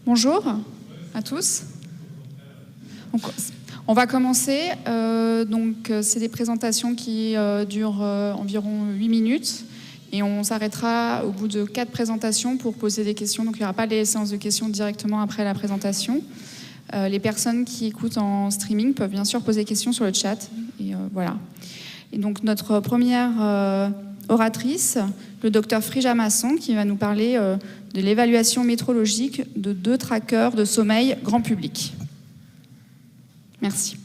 Bonjour à tous. On va commencer. C'est des présentations qui durent environ 8 minutes. Et on s'arrêtera au bout de 4 présentations pour poser des questions. Donc il n'y aura pas les séances de questions directement après la présentation. Les personnes qui écoutent en streaming peuvent bien sûr poser des questions sur le chat. Et voilà. Et donc notre première oratrice, le docteur Frija Masson, qui va nous parler de l'évaluation métrologique de 2 trackers de sommeil grand public. Merci.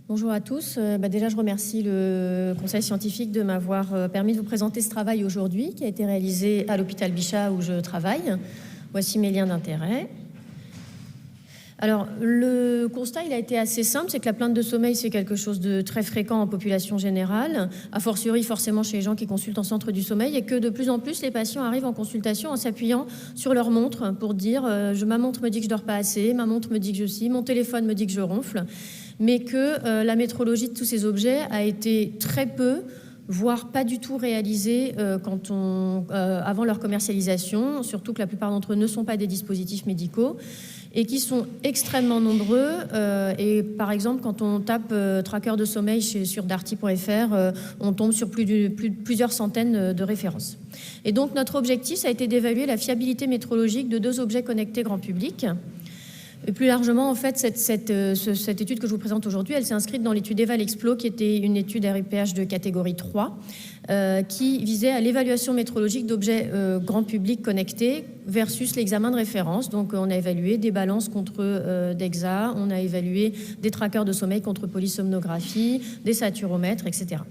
Bonjour à tous. Déjà, je remercie le Conseil scientifique de m'avoir permis de vous présenter ce travail aujourd'hui, qui a été réalisé à l'hôpital Bichat où je travaille. Voici mes liens d'intérêt. Alors, le constat, il a été assez simple, c'est que la plainte de sommeil, c'est quelque chose de très fréquent en population générale, a fortiori forcément chez les gens qui consultent en centre du sommeil, et que de plus en plus, les patients arrivent en consultation en s'appuyant sur leur montre pour dire ma montre me dit que je dors pas assez, ma montre me dit que je scie, mon téléphone me dit que je ronfle, mais que la métrologie de tous ces objets a été très peu, voire pas du tout réalisée avant leur commercialisation, surtout que la plupart d'entre eux ne sont pas des dispositifs médicaux, et qui sont extrêmement nombreux. Et par exemple, quand on tape tracker de sommeil sur darty.fr, on tombe sur plusieurs centaines de références. Et donc, notre objectif, ça a été d'évaluer la fiabilité métrologique de 2 objets connectés grand public. Et plus largement, en fait, cette étude que je vous présente aujourd'hui, elle s'est inscrite dans l'étude EVAL-Explo, qui était une étude RUPH de catégorie 3, qui visait à l'évaluation métrologique d'objets grand public connectés versus l'examen de référence. Donc, on a évalué des balances contre DEXA, on a évalué des trackers de sommeil contre polysomnographie, des saturomètres, etc.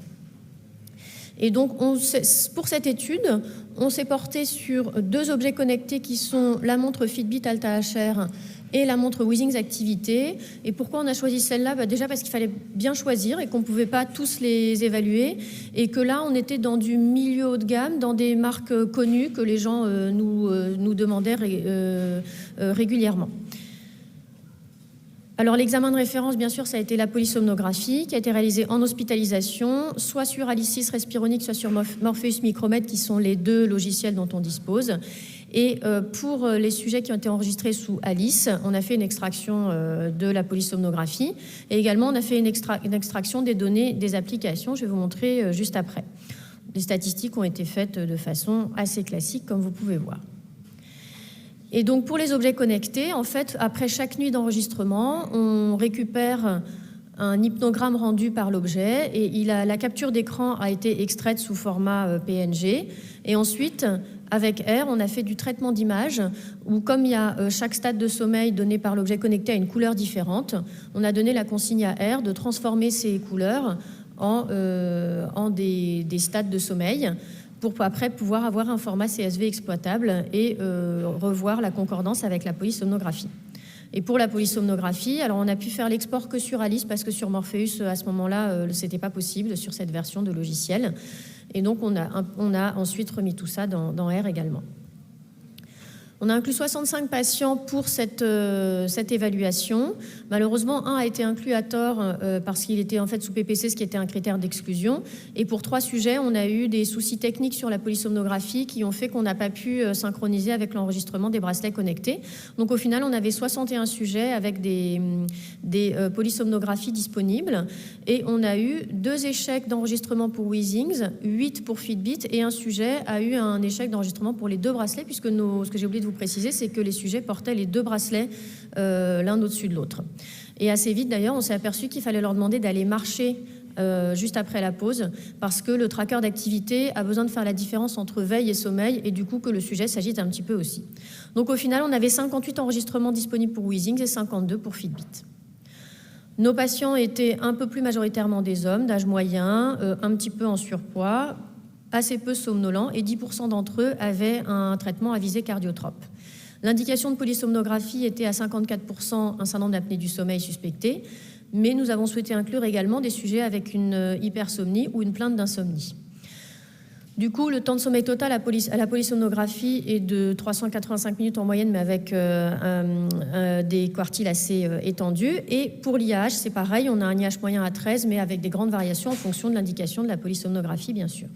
Et donc, pour cette étude, on s'est porté sur 2 objets connectés qui sont la montre Fitbit Alta HR et la montre Withings Activité. Et pourquoi on a choisi celle-là ? Déjà parce qu'il fallait bien choisir et qu'on ne pouvait pas tous les évaluer. Et que là, on était dans du milieu haut de gamme, dans des marques connues que les gens nous demandaient régulièrement. Alors l'examen de référence, bien sûr, ça a été la polysomnographie qui a été réalisée en hospitalisation, soit sur Alice Respironics, soit sur Morpheus Micromet, qui sont les 2 logiciels dont on dispose. Et pour les sujets qui ont été enregistrés sous Alice, on a fait une extraction de la polysomnographie. Et également, on a fait une extraction des données des applications. Je vais vous montrer juste après. Les statistiques ont été faites de façon assez classique, comme vous pouvez voir. Et donc, pour les objets connectés, en fait, après chaque nuit d'enregistrement, on récupère un hypnogramme rendu par l'objet et la capture d'écran a été extraite sous format PNG. Et ensuite, avec R, on a fait du traitement d'image où, comme il y a chaque stade de sommeil donné par l'objet connecté à une couleur différente, on a donné la consigne à R de transformer ces couleurs en des stades de sommeil pour après pouvoir avoir un format CSV exploitable et revoir la concordance avec la polysomnographie. Et pour la polysomnographie, alors on a pu faire l'export que sur Alice parce que sur Morpheus, à ce moment-là, c'était pas possible sur cette version de logiciel. Et donc, on a ensuite remis tout ça dans R également. On a inclus 65 patients pour cette évaluation. Malheureusement, un a été inclus à tort parce qu'il était en fait sous PPC, ce qui était un critère d'exclusion. Et pour 3 sujets, on a eu des soucis techniques sur la polysomnographie qui ont fait qu'on n'a pas pu synchroniser avec l'enregistrement des bracelets connectés. Donc au final, on avait 61 sujets avec des polysomnographies disponibles. Et on a eu 2 échecs d'enregistrement pour Withings, 8 pour Fitbit, et un sujet a eu un échec d'enregistrement pour les 2 bracelets, puisque ce que j'ai oublié de vous préciser, c'est que les sujets portaient les 2 bracelets l'un au-dessus de l'autre. Et assez vite, d'ailleurs, on s'est aperçu qu'il fallait leur demander d'aller marcher juste après la pause, parce que le tracker d'activité a besoin de faire la différence entre veille et sommeil, et du coup que le sujet s'agite un petit peu aussi. Donc au final, on avait 58 enregistrements disponibles pour Withings et 52 pour Fitbit. Nos patients étaient un peu plus majoritairement des hommes, d'âge moyen, un petit peu en surpoids, assez peu somnolents, et 10% d'entre eux avaient un traitement à visée cardiotrope. L'indication de polysomnographie était à 54% un syndrome d'apnée du sommeil suspecté, mais nous avons souhaité inclure également des sujets avec une hypersomnie ou une plainte d'insomnie. Du coup, le temps de sommeil total à la polysomnographie est de 385 minutes en moyenne, mais avec des quartiles assez étendus. Et pour l'IAH, c'est pareil, on a un IAH moyen à 13, mais avec des grandes variations en fonction de l'indication de la polysomnographie, bien sûr.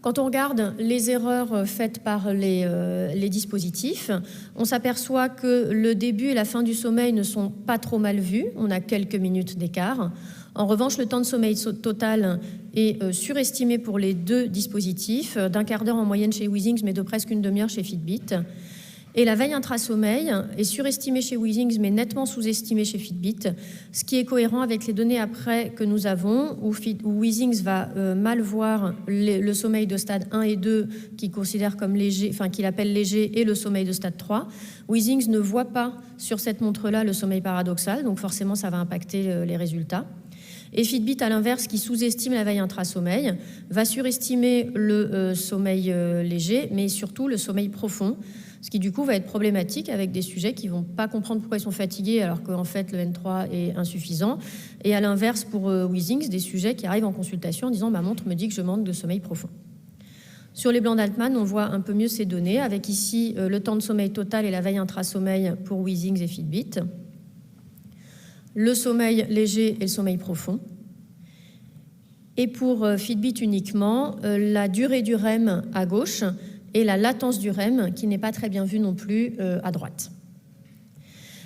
Quand on regarde les erreurs faites par les dispositifs, on s'aperçoit que le début et la fin du sommeil ne sont pas trop mal vus. On a quelques minutes d'écart. En revanche, le temps de sommeil total est surestimé pour les deux dispositifs, d'un quart d'heure en moyenne chez Withings, mais de presque une demi-heure chez Fitbit. Et la veille intra-sommeil est surestimée chez Withings, mais nettement sous-estimée chez Fitbit, ce qui est cohérent avec les données après que nous avons, où Withings va mal voir le sommeil de stade 1 et 2, qu'il considère comme léger, enfin qu'il appelle léger, et le sommeil de stade 3. Withings ne voit pas sur cette montre-là le sommeil paradoxal, donc forcément ça va impacter les résultats. Et Fitbit, à l'inverse, qui sous-estime la veille intra-sommeil, va surestimer le sommeil léger, mais surtout le sommeil profond, ce qui du coup va être problématique avec des sujets qui ne vont pas comprendre pourquoi ils sont fatigués alors qu'en fait le N3 est insuffisant. Et à l'inverse pour Withings, des sujets qui arrivent en consultation en disant « ma montre me dit que je manque de sommeil profond ». Sur les blancs d'Altman, on voit un peu mieux ces données, avec ici le temps de sommeil total et la veille intra-sommeil pour Withings et Fitbit, le sommeil léger et le sommeil profond. Et pour Fitbit uniquement, la durée du REM à gauche et la latence du REM, qui n'est pas très bien vue non plus à droite.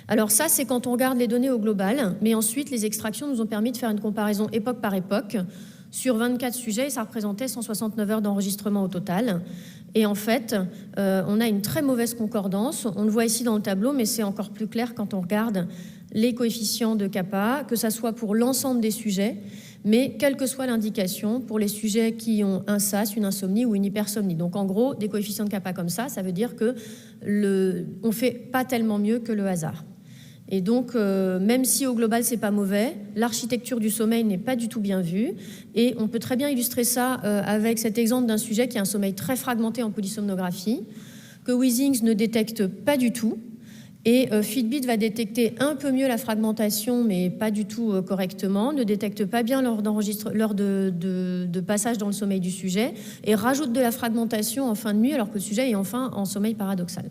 Alors ça, c'est quand on regarde les données au global, mais ensuite, les extractions nous ont permis de faire une comparaison époque par époque sur 24 sujets, et ça représentait 169 heures d'enregistrement au total. Et en fait, on a une très mauvaise concordance. On le voit ici dans le tableau, mais c'est encore plus clair quand on regarde les coefficients de kappa, que ça soit pour l'ensemble des sujets, mais quelle que soit l'indication, pour les sujets qui ont un SAS, une insomnie ou une hypersomnie. Donc en gros, des coefficients de kappa comme ça veut dire que on ne fait pas tellement mieux que le hasard. Et donc, même si au global, c'est pas mauvais, l'architecture du sommeil n'est pas du tout bien vue. Et on peut très bien illustrer ça avec cet exemple d'un sujet qui a un sommeil très fragmenté en polysomnographie, que Withings ne détecte pas du tout. Et Fitbit va détecter un peu mieux la fragmentation, mais pas du tout correctement, ne détecte pas bien lors de passage dans le sommeil du sujet, et rajoute de la fragmentation en fin de nuit, alors que le sujet est enfin en sommeil paradoxal.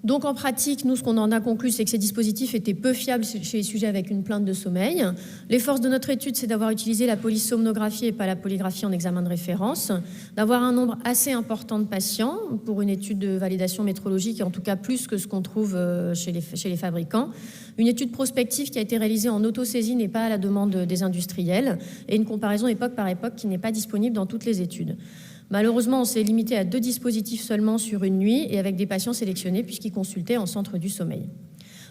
Donc en pratique, nous, ce qu'on en a conclu, c'est que ces dispositifs étaient peu fiables chez les sujets avec une plainte de sommeil. Les forces de notre étude, c'est d'avoir utilisé la polysomnographie et pas la polygraphie en examen de référence, d'avoir un nombre assez important de patients pour une étude de validation métrologique, et en tout cas plus que ce qu'on trouve chez les fabricants, une étude prospective qui a été réalisée en autosaisine et pas à la demande des industriels, et une comparaison époque par époque qui n'est pas disponible dans toutes les études. Malheureusement, on s'est limité à 2 dispositifs seulement sur une nuit et avec des patients sélectionnés puisqu'ils consultaient en centre du sommeil.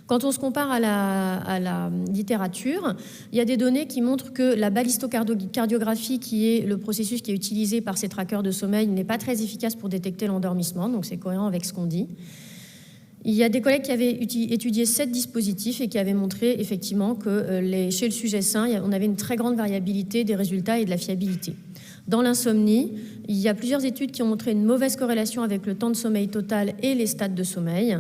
Quand on se compare à la littérature, il y a des données qui montrent que la balistocardiographie, qui est le processus qui est utilisé par ces trackers de sommeil, n'est pas très efficace pour détecter l'endormissement, donc c'est cohérent avec ce qu'on dit. Il y a des collègues qui avaient étudié 7 dispositifs et qui avaient montré effectivement que chez le sujet sain, on avait une très grande variabilité des résultats et de la fiabilité. Dans l'insomnie, il y a plusieurs études qui ont montré une mauvaise corrélation avec le temps de sommeil total et les stades de sommeil.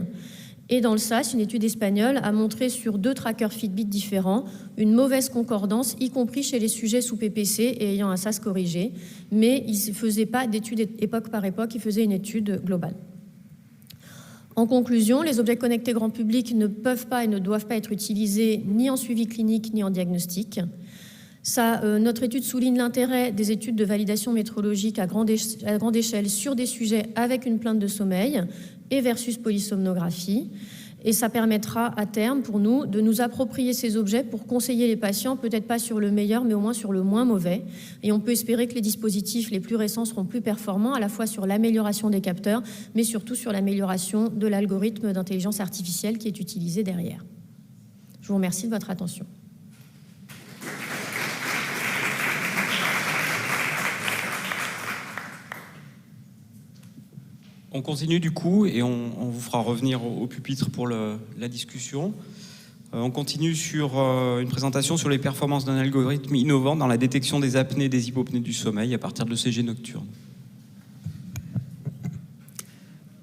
Et dans le SAS, une étude espagnole a montré sur 2 trackers Fitbit différents une mauvaise concordance, y compris chez les sujets sous PPC et ayant un SAS corrigé. Mais ils ne faisaient pas d'études époque par époque, ils faisaient une étude globale. En conclusion, les objets connectés grand public ne peuvent pas et ne doivent pas être utilisés ni en suivi clinique ni en diagnostic. Notre étude souligne l'intérêt des études de validation métrologique à grande échelle sur des sujets avec une plainte de sommeil et versus polysomnographie. Et ça permettra à terme pour nous de nous approprier ces objets pour conseiller les patients, peut-être pas sur le meilleur, mais au moins sur le moins mauvais. Et on peut espérer que les dispositifs les plus récents seront plus performants, à la fois sur l'amélioration des capteurs, mais surtout sur l'amélioration de l'algorithme d'intelligence artificielle qui est utilisé derrière. Je vous remercie de votre attention. On continue du coup et on vous fera revenir au pupitre pour la discussion. On continue sur une présentation sur les performances d'un algorithme innovant dans la détection des apnées et des hypopnées du sommeil à partir de l'ECG nocturne.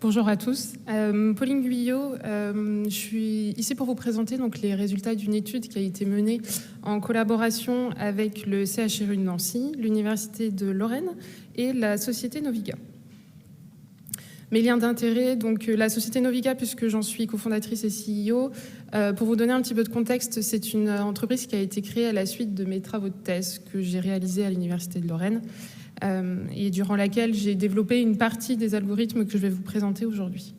Bonjour à tous. Pauline Guyot, je suis ici pour vous présenter donc, les résultats d'une étude qui a été menée en collaboration avec le CHRU de Nancy, l'Université de Lorraine et la société Noviga. Mes liens d'intérêt, donc la société Noviga, puisque j'en suis cofondatrice et CEO. Pour vous donner un petit peu de contexte, c'est une entreprise qui a été créée à la suite de mes travaux de thèse que j'ai réalisés à l'Université de Lorraine. et durant laquelle j'ai développé une partie des algorithmes que je vais vous présenter aujourd'hui.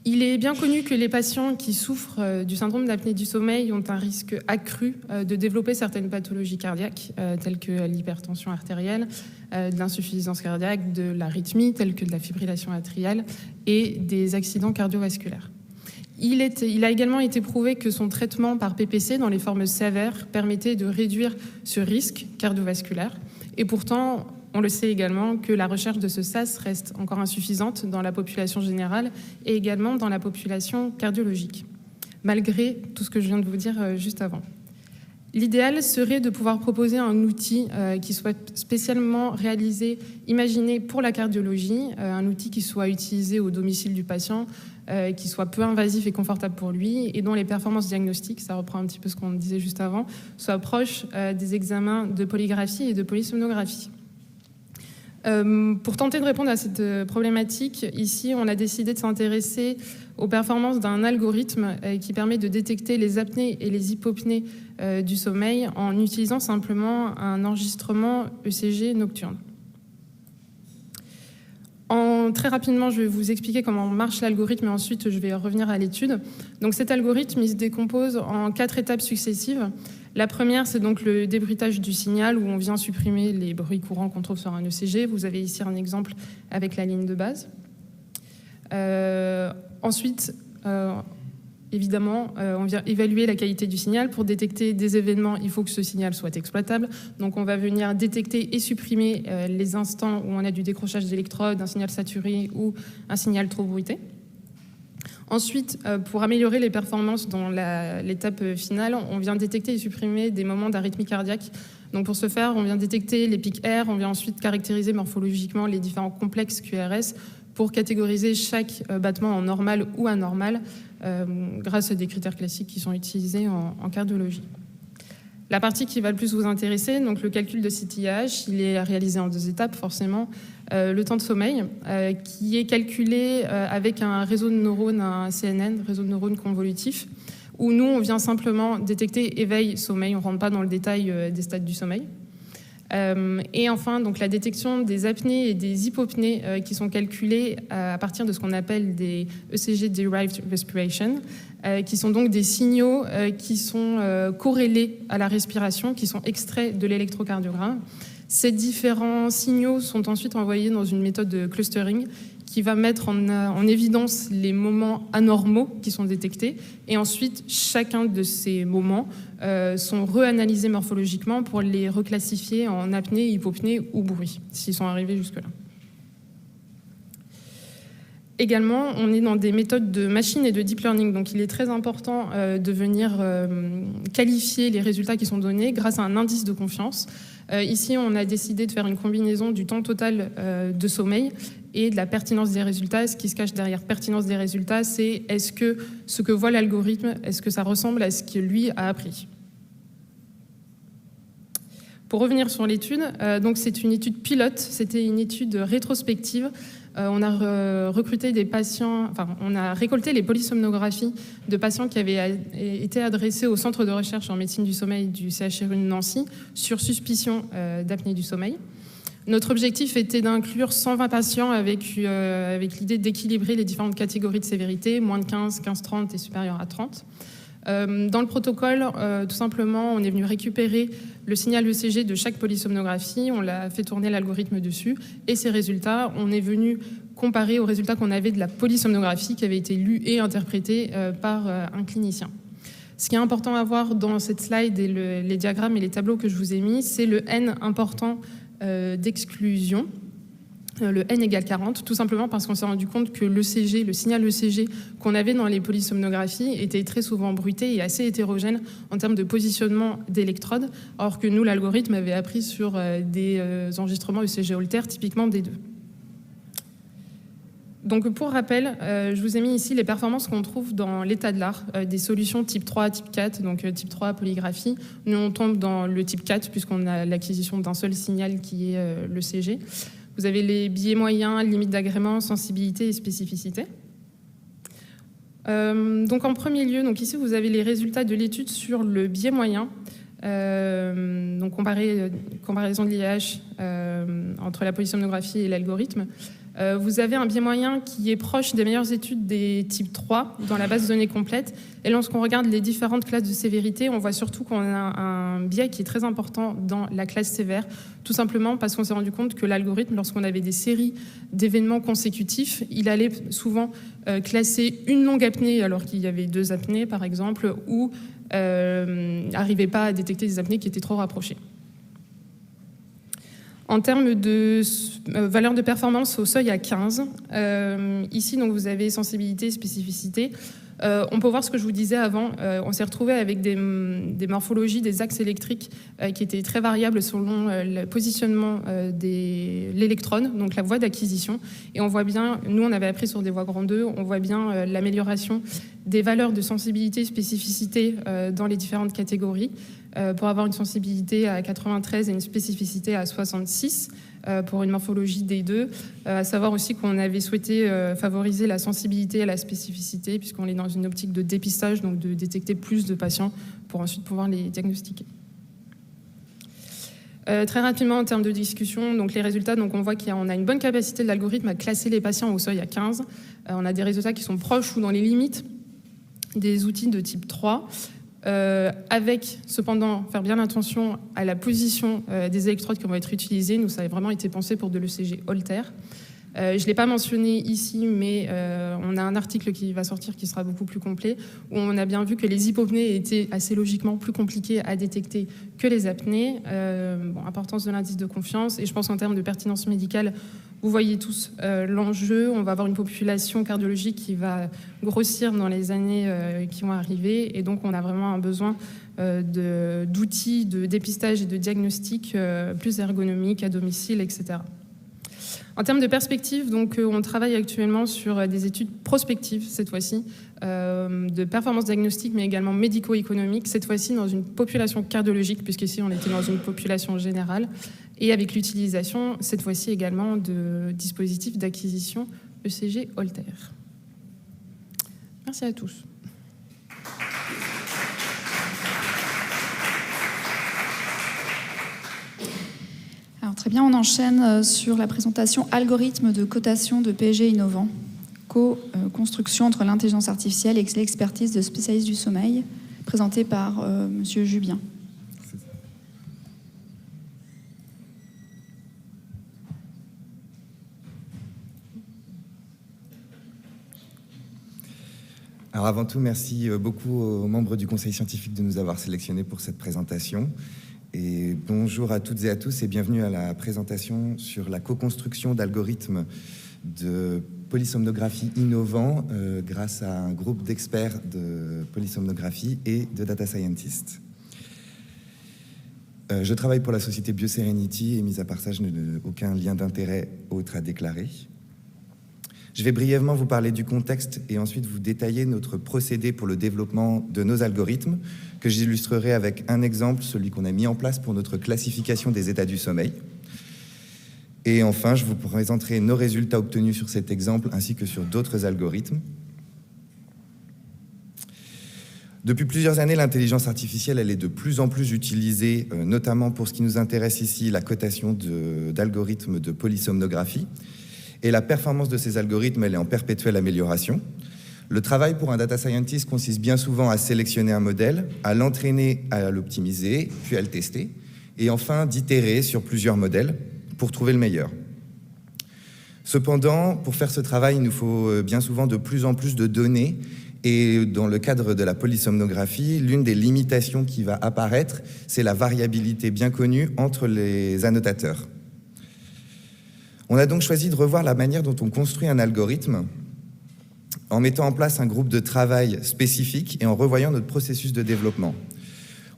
Il est bien connu que les patients qui souffrent du syndrome d'apnée du sommeil ont un risque accru de développer certaines pathologies cardiaques, telles que l'hypertension artérielle, de l'insuffisance cardiaque, de l'arythmie, telle que de la fibrillation atriale, et des accidents cardiovasculaires. Il a également été prouvé que son traitement par PPC dans les formes sévères permettait de réduire ce risque cardiovasculaire. Et pourtant, on le sait également que la recherche de ce SAS reste encore insuffisante dans la population générale et également dans la population cardiologique, malgré tout ce que je viens de vous dire juste avant. L'idéal serait de pouvoir proposer un outil qui soit spécialement réalisé, imaginé pour la cardiologie, un outil qui soit utilisé au domicile du patient, qui soit peu invasif et confortable pour lui, et dont les performances diagnostiques, ça reprend un petit peu ce qu'on disait juste avant, soient proches des examens de polygraphie et de polysomnographie. Pour tenter de répondre à cette problématique, ici, on a décidé de s'intéresser aux performances d'un algorithme qui permet de détecter les apnées et les hypopnées du sommeil en utilisant simplement un enregistrement ECG nocturne. Très rapidement, je vais vous expliquer comment marche l'algorithme et ensuite je vais revenir à l'étude. Donc cet algorithme, il se décompose en 4 étapes successives. La première, c'est donc le débruitage du signal où on vient supprimer les bruits courants qu'on trouve sur un ECG. Vous avez ici un exemple avec la ligne de base. Ensuite, évidemment, on vient évaluer la qualité du signal. Pour détecter des événements, il faut que ce signal soit exploitable. Donc on va venir détecter et supprimer les instants où on a du décrochage d'électrodes, un signal saturé ou un signal trop bruité. Ensuite, pour améliorer les performances dans l'étape finale, on vient détecter et supprimer des moments d'arythmie cardiaque. Donc pour ce faire, on vient détecter les pics R, on vient ensuite caractériser morphologiquement les différents complexes QRS pour catégoriser chaque battement en normal ou anormal grâce à des critères classiques qui sont utilisés en cardiologie. La partie qui va le plus vous intéresser, donc le calcul de CTIH, il est réalisé en 2 étapes forcément. Le temps de sommeil, qui est calculé avec un réseau de neurones, un CNN, réseau de neurones convolutif, où nous, on vient simplement détecter éveil, sommeil, on ne rentre pas dans le détail des stades du sommeil. Et enfin, donc, la détection des apnées et des hypopnées qui sont calculées à partir de ce qu'on appelle des ECG Derived Respiration, qui sont donc des signaux qui sont corrélés à la respiration, qui sont extraits de l'électrocardiogramme. Ces différents signaux sont ensuite envoyés dans une méthode de clustering qui va mettre en évidence les moments anormaux qui sont détectés. Et ensuite, chacun de ces moments sont réanalysés morphologiquement pour les reclassifier en apnée, hypopnée ou bruit, s'ils sont arrivés jusque-là. Également, on est dans des méthodes de machine et de deep learning, donc il est très important de venir qualifier les résultats qui sont donnés grâce à un indice de confiance. Ici, on a décidé de faire une combinaison du temps total de sommeil et de la pertinence des résultats. Ce qui se cache derrière pertinence des résultats, c'est est-ce que ce que voit l'algorithme, est-ce que ça ressemble à ce que lui a appris ? Pour revenir sur l'étude, donc c'est une étude pilote, c'était une étude rétrospective. On a recruté des patients, on a récolté les polysomnographies de patients qui avaient été adressés au centre de recherche en médecine du sommeil du CHRU de Nancy sur suspicion d'apnée du sommeil. Notre objectif était d'inclure 120 patients avec l'idée d'équilibrer les différentes catégories de sévérité, moins de 15, 15-30 et supérieur à 30. Dans le protocole, tout simplement, on est venu récupérer le signal ECG de chaque polysomnographie, on l'a fait tourner l'algorithme dessus, et ces résultats, on est venu comparer aux résultats qu'on avait de la polysomnographie qui avait été lue et interprétée par un clinicien. Ce qui est important à voir dans cette slide et les diagrammes et les tableaux que je vous ai mis, c'est le N important d'exclusion. Le N égale 40, tout simplement parce qu'on s'est rendu compte que l'ECG, le signal ECG qu'on avait dans les polysomnographies était très souvent bruité et assez hétérogène en termes de positionnement d'électrodes, alors que nous, l'algorithme avait appris sur des enregistrements ECG Holter, typiquement D2. Donc pour rappel, je vous ai mis ici les performances qu'on trouve dans l'état de l'art des solutions type 3, type 4, donc type 3 polygraphie. Nous, on tombe dans le type 4 puisqu'on a l'acquisition d'un seul signal qui est l'ECG. Vous avez les biais moyens, limites d'agrément, sensibilité et spécificité. Donc en premier lieu, donc ici vous avez les résultats de l'étude sur le biais moyen. Donc comparaison de l'IAH entre la polysomnographie et l'algorithme. Vous avez un biais moyen qui est proche des meilleures études des types 3 dans la base de données complète. Et lorsqu'on regarde les différentes classes de sévérité, on voit surtout qu'on a un biais qui est très important dans la classe sévère, tout simplement parce qu'on s'est rendu compte que l'algorithme, lorsqu'on avait des séries d'événements consécutifs, il allait souvent classer une longue apnée alors qu'il y avait 2 apnées, par exemple, ou n'arrivait pas à détecter des apnées qui étaient trop rapprochées. En termes de valeur de performance au seuil à 15, ici donc vous avez sensibilité, spécificité. On peut voir ce que je vous disais avant, on s'est retrouvé avec des morphologies des axes électriques qui étaient très variables selon le positionnement de l'électrone, donc la voie d'acquisition. Et on voit bien, nous on avait appris sur des voies grand 2, on voit bien l'amélioration des valeurs de sensibilité, spécificité dans les différentes catégories. Pour avoir une sensibilité à 93 et une spécificité à 66 pour une morphologie D2. À savoir aussi qu'on avait souhaité favoriser la sensibilité et la spécificité puisqu'on est dans une optique de dépistage, donc de détecter plus de patients pour ensuite pouvoir les diagnostiquer. Très rapidement, en termes de discussion, donc les résultats, donc on voit qu'on a une bonne capacité de l'algorithme à classer les patients au seuil à 15. On a des résultats qui sont proches ou dans les limites des outils de type 3. Avec cependant faire bien attention à la position des électrodes qui vont être utilisées. Nous, ça a vraiment été pensé pour de l'ECG Holter. Je ne l'ai pas mentionné ici, mais on a un article qui va sortir qui sera beaucoup plus complet, où on a bien vu que les hypopnées étaient assez logiquement plus compliquées à détecter que les apnées. Importance de l'indice de confiance, et je pense en termes de pertinence médicale, vous voyez tous l'enjeu. On va avoir une population cardiologique qui va grossir dans les années qui vont arriver, et donc on a vraiment un besoin d'outils de dépistage et de diagnostic plus ergonomiques à domicile, etc. En termes de perspective, donc, on travaille actuellement sur des études prospectives, cette fois-ci, de performance diagnostique, mais également médico-économique, cette fois-ci dans une population cardiologique, puisqu'ici on était dans une population générale, et avec l'utilisation, cette fois-ci également, de dispositifs d'acquisition ECG Holter. Merci à tous. Alors, très bien, on enchaîne sur la présentation algorithme de cotation de PSG innovant, co-construction entre l'intelligence artificielle et l'expertise de spécialistes du sommeil, présentée par Monsieur Jubien. Alors avant tout, merci beaucoup aux membres du Conseil scientifique de nous avoir sélectionnés pour cette présentation. Et bonjour à toutes et à tous et bienvenue à la présentation sur la co-construction d'algorithmes de polysomnographie innovants grâce à un groupe d'experts de polysomnographie et de data scientists. Je travaille pour la société BioSerenity et mis à part ça, je n'ai aucun lien d'intérêt autre à déclarer. Je vais brièvement vous parler du contexte et ensuite vous détailler notre procédé pour le développement de nos algorithmes, que j'illustrerai avec un exemple, celui qu'on a mis en place pour notre classification des états du sommeil. Et enfin, je vous présenterai nos résultats obtenus sur cet exemple ainsi que sur d'autres algorithmes. Depuis plusieurs années, l'intelligence artificielle, elle est de plus en plus utilisée, notamment pour ce qui nous intéresse ici, la cotation d'algorithmes de polysomnographie. Et la performance de ces algorithmes, elle est en perpétuelle amélioration. Le travail pour un data scientist consiste bien souvent à sélectionner un modèle, à l'entraîner, à l'optimiser, puis à le tester, et enfin d'itérer sur plusieurs modèles pour trouver le meilleur. Cependant, pour faire ce travail, il nous faut bien souvent de plus en plus de données, et dans le cadre de la polysomnographie, l'une des limitations qui va apparaître, c'est la variabilité bien connue entre les annotateurs. On a donc choisi de revoir la manière dont on construit un algorithme en mettant en place un groupe de travail spécifique et en revoyant notre processus de développement.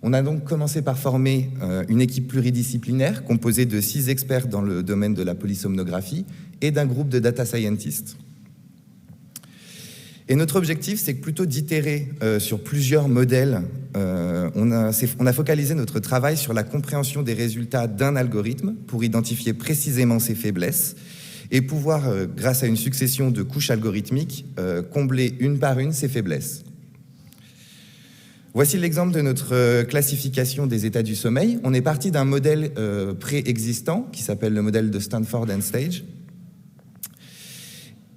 On a donc commencé par former une équipe pluridisciplinaire composée de 6 experts dans le domaine de la polysomnographie et d'un groupe de data scientists. Et notre objectif, c'est plutôt d'itérer sur plusieurs modèles. On a focalisé notre travail sur la compréhension des résultats d'un algorithme pour identifier précisément ses faiblesses et pouvoir, grâce à une succession de couches algorithmiques, combler une par une ses faiblesses. Voici l'exemple de notre classification des états du sommeil. On est parti d'un modèle préexistant qui s'appelle le modèle de Stanford and Stage.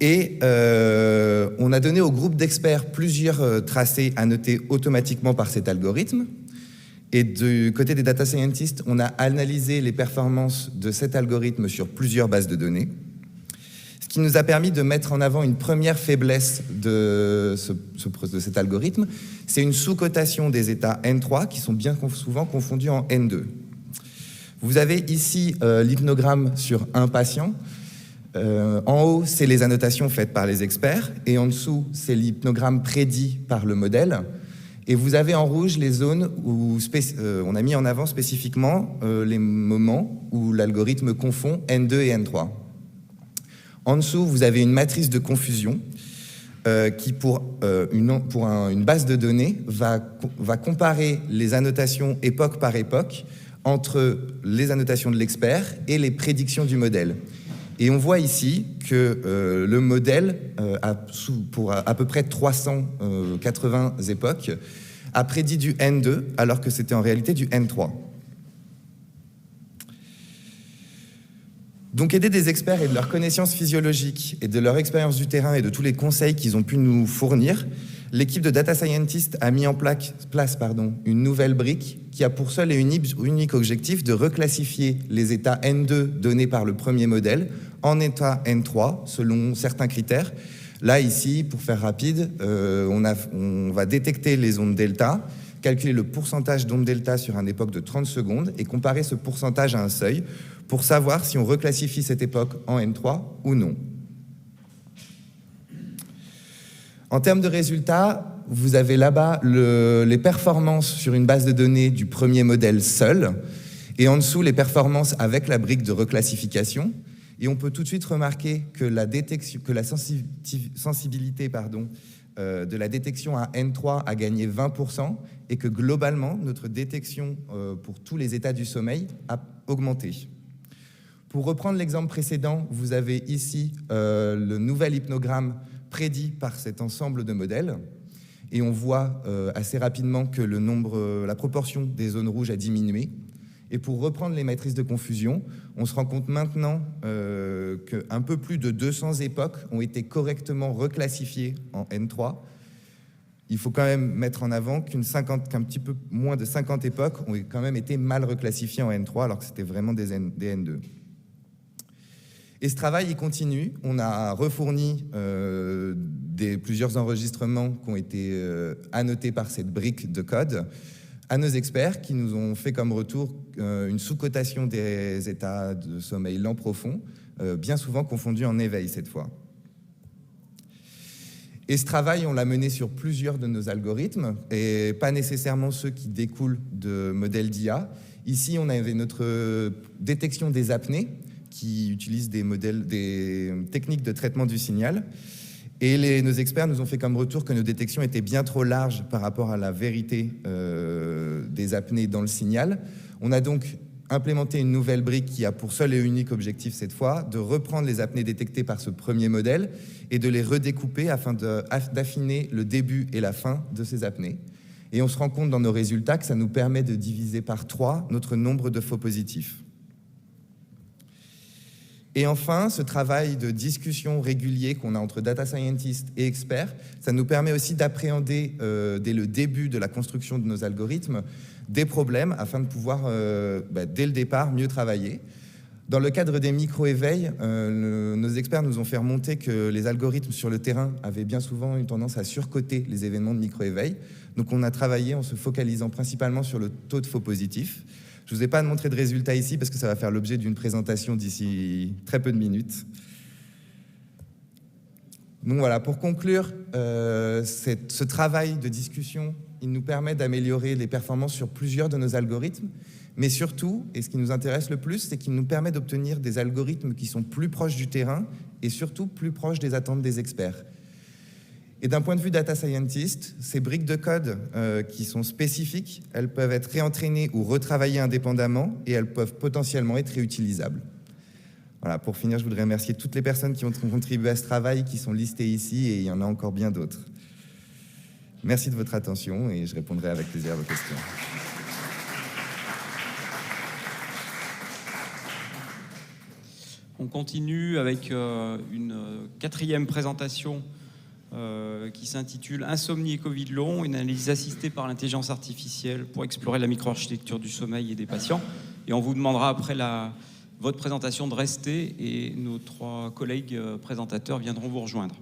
Et on a donné au groupe d'experts plusieurs tracés à noter automatiquement par cet algorithme. Et du côté des data scientists, on a analysé les performances de cet algorithme sur plusieurs bases de données, ce qui nous a permis de mettre en avant une première faiblesse de cet algorithme. C'est une sous-cotation des états N3 qui sont bien souvent confondus en N2. Vous avez ici l'hypnogramme sur un patient. En haut, c'est les annotations faites par les experts, et en dessous, c'est l'hypnogramme prédit par le modèle. Et vous avez en rouge les zones où on a mis en avant spécifiquement les moments où l'algorithme confond N2 et N3. En dessous, vous avez une matrice de confusion qui, pour une base de données, va comparer les annotations époque par époque entre les annotations de l'expert et les prédictions du modèle. Et on voit ici que le modèle, pour à peu près 380 époques, a prédit du N2, alors que c'était en réalité du N3. Donc aider des experts et de leur connaissance physiologique et de leur expérience du terrain et de tous les conseils qu'ils ont pu nous fournir, l'équipe de data scientists a mis en place une nouvelle brique qui a pour seul et unique objectif de reclassifier les états N2 donnés par le premier modèle en états N3 selon certains critères. Là, ici, pour faire rapide, on va détecter les ondes delta, calculer le pourcentage d'ondes delta sur une époque de 30 secondes et comparer ce pourcentage à un seuil pour savoir si on reclassifie cette époque en N3 ou non. En termes de résultats, vous avez là-bas les performances sur une base de données du premier modèle seul, et en dessous, les performances avec la brique de reclassification. Et on peut tout de suite remarquer que la sensibilité de la détection à N3 a gagné 20%, et que globalement, notre détection pour tous les états du sommeil a augmenté. Pour reprendre l'exemple précédent, vous avez ici le nouvel hypnogramme prédit par cet ensemble de modèles, et on voit assez rapidement que la proportion des zones rouges a diminué. Et pour reprendre les matrices de confusion, on se rend compte maintenant qu'un peu plus de 200 époques ont été correctement reclassifiées en N3. Il faut quand même mettre en avant qu'un petit peu moins de 50 époques ont quand même été mal reclassifiées en N3, alors que c'était vraiment des N2. Et ce travail, il continue. On a refourni plusieurs enregistrements qui ont été annotés par cette brique de code à nos experts qui nous ont fait comme retour une sous-cotation des états de sommeil lent profond, bien souvent confondus en éveil cette fois. Et ce travail, on l'a mené sur plusieurs de nos algorithmes, et pas nécessairement ceux qui découlent de modèles d'IA. Ici, on avait notre détection des apnées, qui utilisent des techniques de traitement du signal. Et nos experts nous ont fait comme retour que nos détections étaient bien trop larges par rapport à la vérité des apnées dans le signal. On a donc implémenté une nouvelle brique qui a pour seul et unique objectif cette fois de reprendre les apnées détectées par ce premier modèle et de les redécouper afin d'affiner le début et la fin de ces apnées. Et on se rend compte dans nos résultats que ça nous permet de diviser par 3 notre nombre de faux positifs. Et enfin, ce travail de discussion régulier qu'on a entre data scientists et experts, ça nous permet aussi d'appréhender dès le début de la construction de nos algorithmes des problèmes afin de pouvoir, dès le départ, mieux travailler. Dans le cadre des micro-éveils, nos experts nous ont fait remonter que les algorithmes sur le terrain avaient bien souvent une tendance à surcoter les événements de micro-éveil. Donc on a travaillé en se focalisant principalement sur le taux de faux positifs. Je ne vous ai pas montré de résultats ici parce que ça va faire l'objet d'une présentation d'ici très peu de minutes. Donc voilà, pour conclure, ce travail de discussion, il nous permet d'améliorer les performances sur plusieurs de nos algorithmes, mais surtout, et ce qui nous intéresse le plus, c'est qu'il nous permet d'obtenir des algorithmes qui sont plus proches du terrain et surtout plus proches des attentes des experts. Et d'un point de vue data scientist, ces briques de code qui sont spécifiques, elles peuvent être réentraînées ou retravaillées indépendamment et elles peuvent potentiellement être réutilisables. Voilà, pour finir, je voudrais remercier toutes les personnes qui ont contribué à ce travail, qui sont listées ici, et il y en a encore bien d'autres. Merci de votre attention et je répondrai avec plaisir à vos questions. On continue avec une quatrième présentation qui s'intitule « Insomnie et Covid long, une analyse assistée par l'intelligence artificielle pour explorer la microarchitecture du sommeil et des patients ». Et on vous demandera après votre présentation de rester et nos 3 collègues présentateurs viendront vous rejoindre.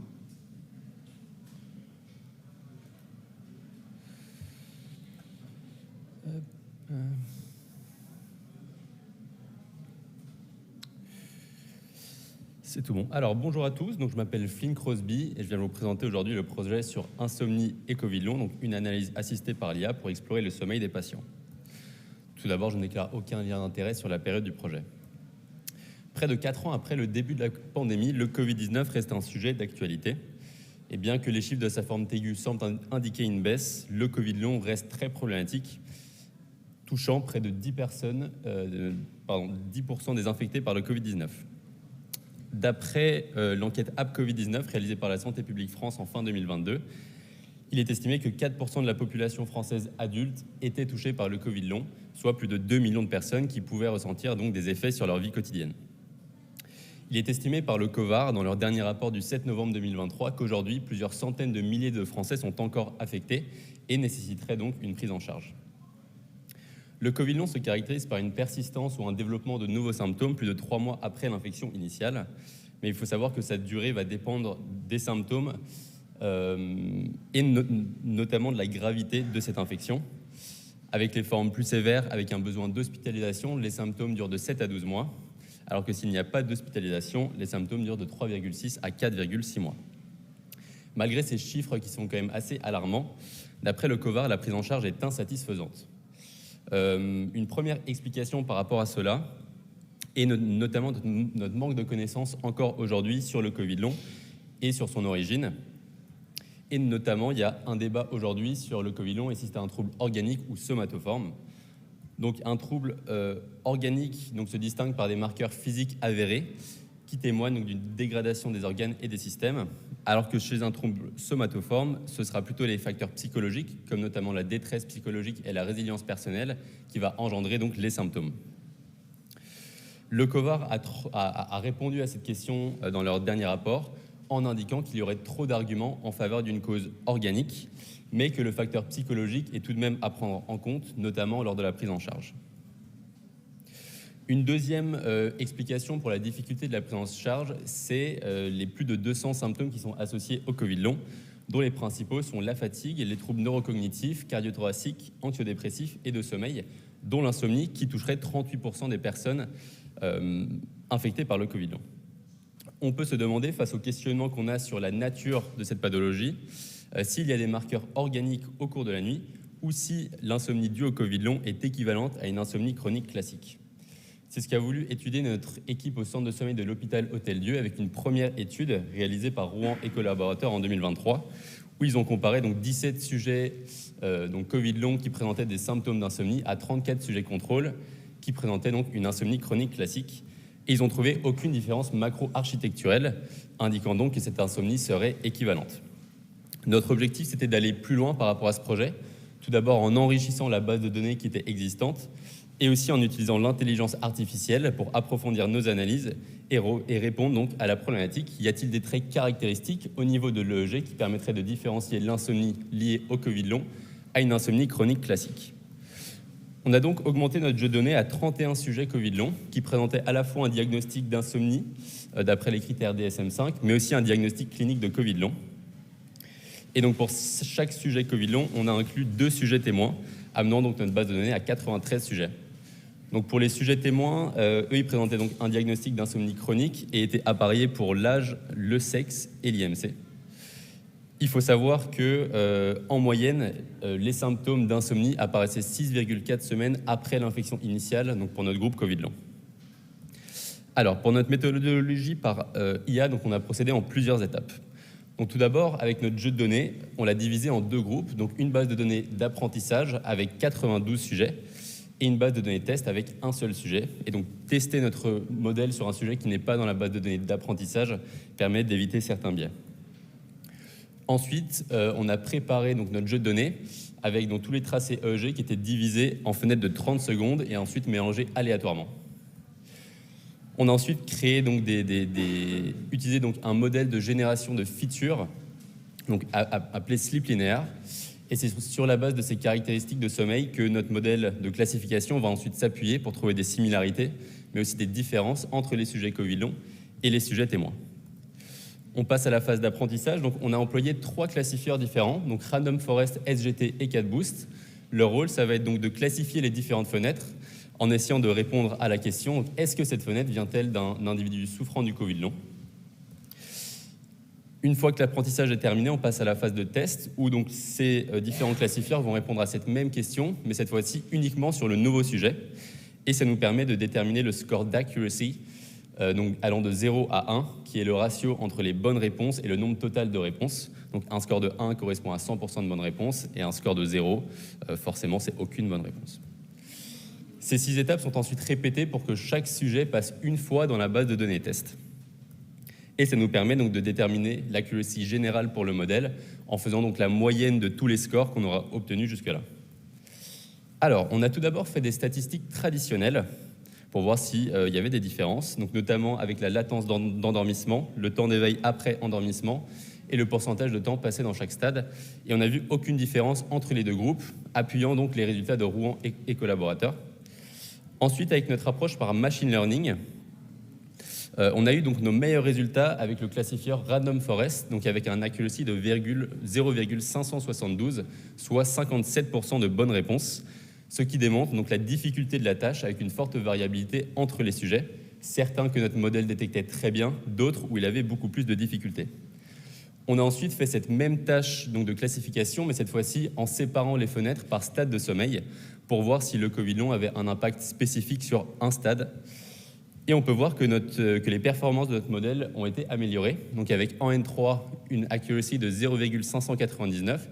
C'est tout bon. Alors bonjour à tous, donc je m'appelle Flynn Crosby et je viens vous présenter aujourd'hui le projet sur insomnie et Covid long, donc une analyse assistée par l'IA pour explorer le sommeil des patients. Tout d'abord, je ne déclare aucun lien d'intérêt sur la période du projet. Près de 4 ans après le début de la pandémie, le Covid-19 reste un sujet d'actualité. Et bien que les chiffres de sa forme aiguë semblent indiquer une baisse, le Covid long reste très problématique, touchant près de 10% des infectés par le Covid-19. D'après l'enquête App Covid-19 réalisée par la Santé publique France en fin 2022, il est estimé que 4% de la population française adulte était touchée par le Covid long, soit plus de 2 millions de personnes qui pouvaient ressentir donc des effets sur leur vie quotidienne. Il est estimé par le COVAR, dans leur dernier rapport du 7 novembre 2023, qu'aujourd'hui, plusieurs centaines de milliers de Français sont encore affectés et nécessiteraient donc une prise en charge. Le Covid long se caractérise par une persistance ou un développement de nouveaux symptômes plus de 3 mois après l'infection initiale. Mais il faut savoir que cette durée va dépendre des symptômes et notamment de la gravité de cette infection. Avec les formes plus sévères, avec un besoin d'hospitalisation, les symptômes durent de 7 à 12 mois, alors que s'il n'y a pas d'hospitalisation, les symptômes durent de 3,6 à 4,6 mois. Malgré ces chiffres qui sont quand même assez alarmants, d'après le COVAR, la prise en charge est insatisfaisante. Une première explication par rapport à cela est notamment notre manque de connaissances encore aujourd'hui sur le Covid long et sur son origine. Et notamment, il y a un débat aujourd'hui sur le Covid long et si c'est un trouble organique ou somatoforme. Donc un trouble organique se distingue par des marqueurs physiques avérés qui témoignent donc d'une dégradation des organes et des systèmes, alors que chez un trouble somatoforme, ce sera plutôt les facteurs psychologiques, comme notamment la détresse psychologique et la résilience personnelle, qui va engendrer donc les symptômes. Le COVAR a répondu à cette question dans leur dernier rapport, en indiquant qu'il y aurait trop d'arguments en faveur d'une cause organique, mais que le facteur psychologique est tout de même à prendre en compte, notamment lors de la prise en charge. Une deuxième explication pour la difficulté de la prise en charge, c'est les plus de 200 symptômes qui sont associés au Covid long, dont les principaux sont la fatigue, les troubles neurocognitifs, cardiothoraciques, anxiodépressifs et de sommeil, dont l'insomnie qui toucherait 38% des personnes infectées par le Covid long. On peut se demander, face au questionnement qu'on a sur la nature de cette pathologie, s'il y a des marqueurs organiques au cours de la nuit ou si l'insomnie due au Covid long est équivalente à une insomnie chronique classique. C'est ce qu'a voulu étudier notre équipe au centre de sommeil de l'hôpital Hôtel-Dieu avec une première étude réalisée par Rouen et collaborateurs en 2023, où ils ont comparé donc 17 sujets Covid long qui présentaient des symptômes d'insomnie à 34 sujets contrôle qui présentaient donc une insomnie chronique classique. Et ils n'ont trouvé aucune différence macro-architecturelle, indiquant donc que cette insomnie serait équivalente. Notre objectif, c'était d'aller plus loin par rapport à ce projet, tout d'abord en enrichissant la base de données qui était existante, et aussi en utilisant l'intelligence artificielle pour approfondir nos analyses et répondre donc à la problématique. Y a-t-il des traits caractéristiques au niveau de l'EEG qui permettraient de différencier l'insomnie liée au Covid long à une insomnie chronique classique? On a donc augmenté notre jeu de données à 31 sujets Covid long qui présentaient à la fois un diagnostic d'insomnie d'après les critères DSM-5, mais aussi un diagnostic clinique de Covid long. Et donc pour chaque sujet Covid long, on a inclus 2 sujets témoins, amenant donc notre base de données à 93 sujets. Donc pour les sujets témoins, eux, ils présentaient donc un diagnostic d'insomnie chronique et étaient appariés pour l'âge, le sexe et l'IMC. Il faut savoir que, en moyenne, les symptômes d'insomnie apparaissaient 6,4 semaines après l'infection initiale, donc pour notre groupe Covid long. Alors, pour notre méthodologie par IA, donc on a procédé en plusieurs étapes. Donc tout d'abord, avec notre jeu de données, on l'a divisé en 2 groupes, donc une base de données d'apprentissage avec 92 sujets et une base de données test avec un seul sujet. Et donc tester notre modèle sur un sujet qui n'est pas dans la base de données d'apprentissage permet d'éviter certains biais. Ensuite, on a préparé donc, notre jeu de données avec donc, tous les tracés EEG qui étaient divisés en fenêtres de 30 secondes et ensuite mélangés aléatoirement. On a ensuite créé donc, utilisé donc, un modèle de génération de features donc, appelé Sleep Linear. Et c'est sur la base de ces caractéristiques de sommeil que notre modèle de classification va ensuite s'appuyer pour trouver des similarités, mais aussi des différences entre les sujets Covid long et les sujets témoins. On passe à la phase d'apprentissage. Donc, on a employé 3 classifieurs différents, donc Random Forest, SGT et CatBoost. Leur rôle, ça va être donc de classifier les différentes fenêtres en essayant de répondre à la question « Est-ce que cette fenêtre vient-elle d'un individu souffrant du Covid long ?» Une fois que l'apprentissage est terminé, on passe à la phase de test où donc ces différents classifieurs vont répondre à cette même question, mais cette fois-ci uniquement sur le nouveau sujet. Et ça nous permet de déterminer le score d'accuracy, donc allant de 0 à 1, qui est le ratio entre les bonnes réponses et le nombre total de réponses. Donc un score de 1 correspond à 100% de bonnes réponses, et un score de 0, forcément, c'est aucune bonne réponse. Ces 6 étapes sont ensuite répétées pour que chaque sujet passe une fois dans la base de données test. Et ça nous permet donc de déterminer l'accuracy générale pour le modèle en faisant donc la moyenne de tous les scores qu'on aura obtenus jusque-là. Alors, on a tout d'abord fait des statistiques traditionnelles pour voir s'il y avait des différences, donc notamment avec la latence d'endormissement, le temps d'éveil après endormissement et le pourcentage de temps passé dans chaque stade. Et on n'a vu aucune différence entre les deux groupes, appuyant donc les résultats de Rouen et collaborateurs. Ensuite, avec notre approche par machine learning, on a eu donc nos meilleurs résultats avec le classifieur Random Forest, donc avec un accuracy de 0,572, soit 57% de bonnes réponses, ce qui démontre donc la difficulté de la tâche avec une forte variabilité entre les sujets, certains que notre modèle détectait très bien, d'autres où il avait beaucoup plus de difficultés. On a ensuite fait cette même tâche donc, de classification, mais cette fois-ci en séparant les fenêtres par stade de sommeil pour voir si le Covid long avait un impact spécifique sur un stade. Et on peut voir que les performances de notre modèle ont été améliorées, donc avec en N3 une accuracy de 0,599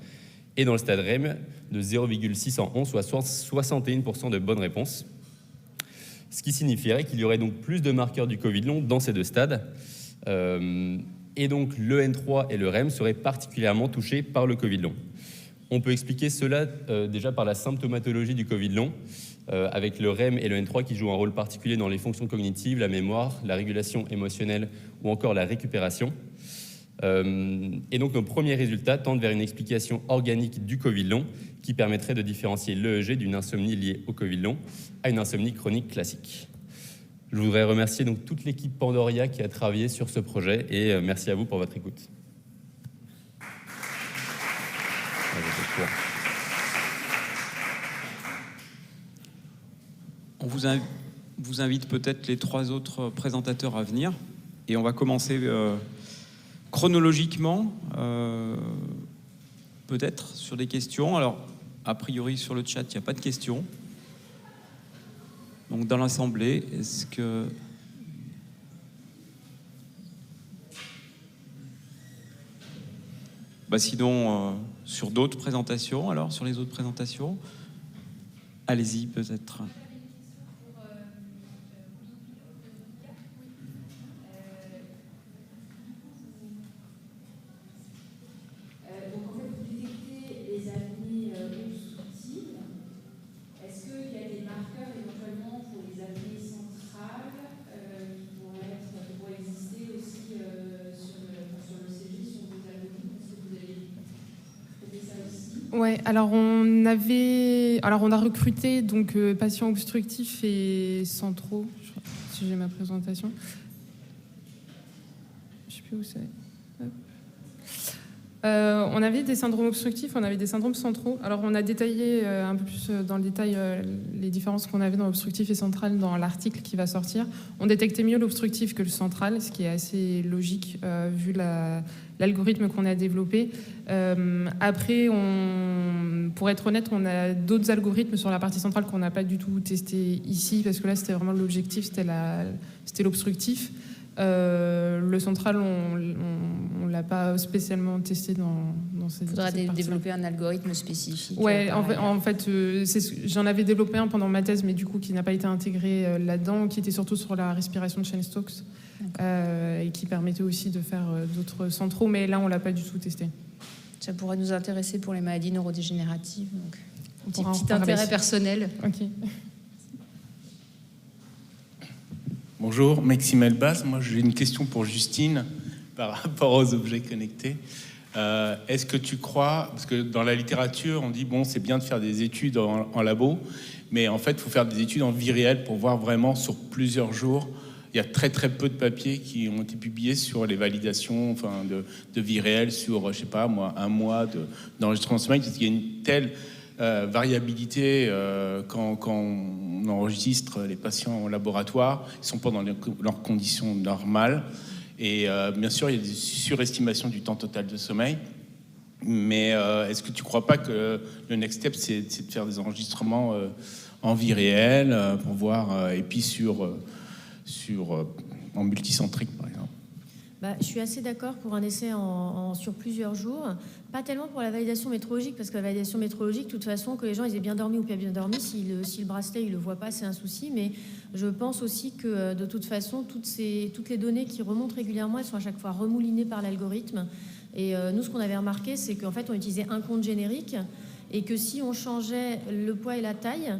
et dans le stade REM de 0,611, soit 61% de bonnes réponses. Ce qui signifierait qu'il y aurait donc plus de marqueurs du Covid long dans ces deux stades. Et donc le N3 et le REM seraient particulièrement touchés par le Covid long. On peut expliquer cela déjà par la symptomatologie du Covid long, avec le REM et le N3 qui jouent un rôle particulier dans les fonctions cognitives, la mémoire, la régulation émotionnelle ou encore la récupération. Et donc nos premiers résultats tendent vers une explication organique du Covid long qui permettrait de différencier l'EEG d'une insomnie liée au Covid long à une insomnie chronique classique. Je voudrais remercier donc toute l'équipe Pandoria qui a travaillé sur ce projet et merci à vous pour votre écoute. On vous invite peut-être les 3 autres présentateurs à venir et on va commencer chronologiquement, peut-être sur des questions. Alors, a priori sur le chat, il n'y a pas de questions. Donc dans l'Assemblée, est-ce que... sinon, sur d'autres présentations, alors sur les autres présentations, allez-y peut-être. Ouais, alors on a recruté donc patients obstructifs et centraux. Si j'ai ma présentation, je sais plus où c'est. On avait des syndromes obstructifs, on avait des syndromes centraux. Alors on a détaillé un peu plus dans le détail les différences qu'on avait dans l'obstructif et central dans l'article qui va sortir. On détectait mieux l'obstructif que le central, ce qui est assez logique vu l'algorithme qu'on a développé. Après, pour être honnête, on a d'autres algorithmes sur la partie centrale qu'on n'a pas du tout testé ici, parce que là c'était vraiment l'objectif, c'était l'obstructif. Le central, on l'a pas spécialement testé dans cette. Il faudra développer un algorithme spécifique. Ouais, en fait, j'en avais développé un pendant ma thèse, mais du coup qui n'a pas été intégré là-dedans, qui était surtout sur la respiration de Cheyne-Stokes et qui permettait aussi de faire d'autres centraux, mais là on l'a pas du tout testé. Ça pourrait nous intéresser pour les maladies neurodégénératives. Donc, petit parler. intérêt personnel. Ok. Bonjour, Maxime Elbaz. Moi, j'ai une question pour Justine par rapport aux objets connectés. Est-ce que tu crois, parce que dans la littérature, on dit, bon, c'est bien de faire des études en labo, mais en fait, il faut faire des études en vie réelle pour voir vraiment sur plusieurs jours. Il y a très très peu de papiers qui ont été publiés sur les validations de vie réelle sur, je sais pas moi, un mois d'enregistrement de sommeil, parce qu'il y a une telle variabilité quand on enregistre les patients au laboratoire. Ils ne sont pas dans leurs conditions normales. Et bien sûr, il y a des surestimations du temps total de sommeil. Mais est-ce que tu ne crois pas que le next step, c'est de faire des enregistrements en vie réelle pour voir, et puis en multicentrique, par exemple? Je suis assez d'accord pour un essai sur plusieurs jours. Pas tellement pour la validation métrologique, parce que la validation métrologique, de toute façon, que les gens ils aient bien dormi ou pas bien dormi, si le bracelet ils le voient pas, c'est un souci. Mais je pense aussi que de toute façon, toutes les données qui remontent régulièrement, elles sont à chaque fois remoulinées par l'algorithme. Et nous, ce qu'on avait remarqué, c'est qu'en fait, on utilisait un compte générique et que si on changeait le poids et la taille,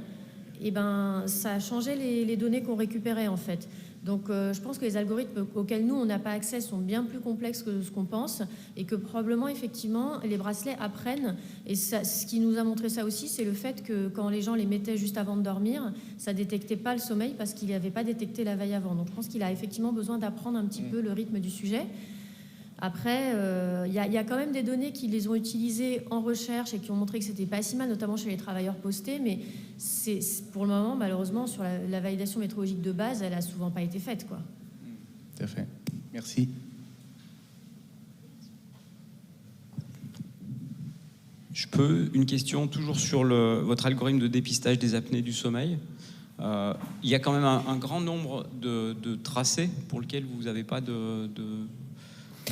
ça changeait les données qu'on récupérait en fait. Donc je pense que les algorithmes auxquels nous on n'a pas accès sont bien plus complexes que ce qu'on pense et que probablement effectivement les bracelets apprennent. Et ça, ce qui nous a montré ça aussi, c'est le fait que quand les gens les mettaient juste avant de dormir, ça détectait pas le sommeil parce qu'il n'avait pas détecté la veille avant. Donc je pense qu'il a effectivement besoin d'apprendre un petit peu le rythme du sujet. Après, y a quand même des données qui les ont utilisées en recherche et qui ont montré que c'était pas si mal, notamment chez les travailleurs postés, mais c'est pour le moment, malheureusement, sur la validation métrologique de base, elle a souvent pas été faite, quoi. Tout à fait. Merci. Je peux, une question toujours sur votre algorithme de dépistage des apnées du sommeil. Il y a quand même un grand nombre de tracés pour lesquels vous n'avez pas de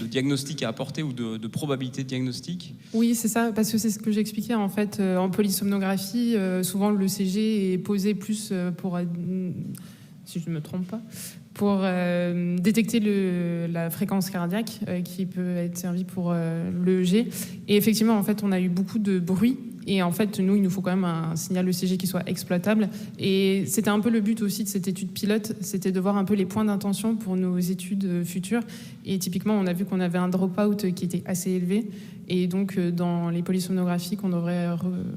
diagnostic à apporter ou de probabilité de diagnostic. Oui, c'est ça, parce que c'est ce que j'expliquais en fait. En polysomnographie, souvent le CG est posé plus pour, si je ne me trompe pas, pour détecter la fréquence cardiaque qui peut être servie pour l'EEG. Et effectivement, en fait, on a eu beaucoup de bruit. Et en fait, nous, il nous faut quand même un signal ECG qui soit exploitable. Et c'était un peu le but aussi de cette étude pilote, c'était de voir un peu les points d'intention pour nos études futures. Et typiquement, on a vu qu'on avait un drop-out qui était assez élevé. Et donc, dans les polysomnographies qu'on devrait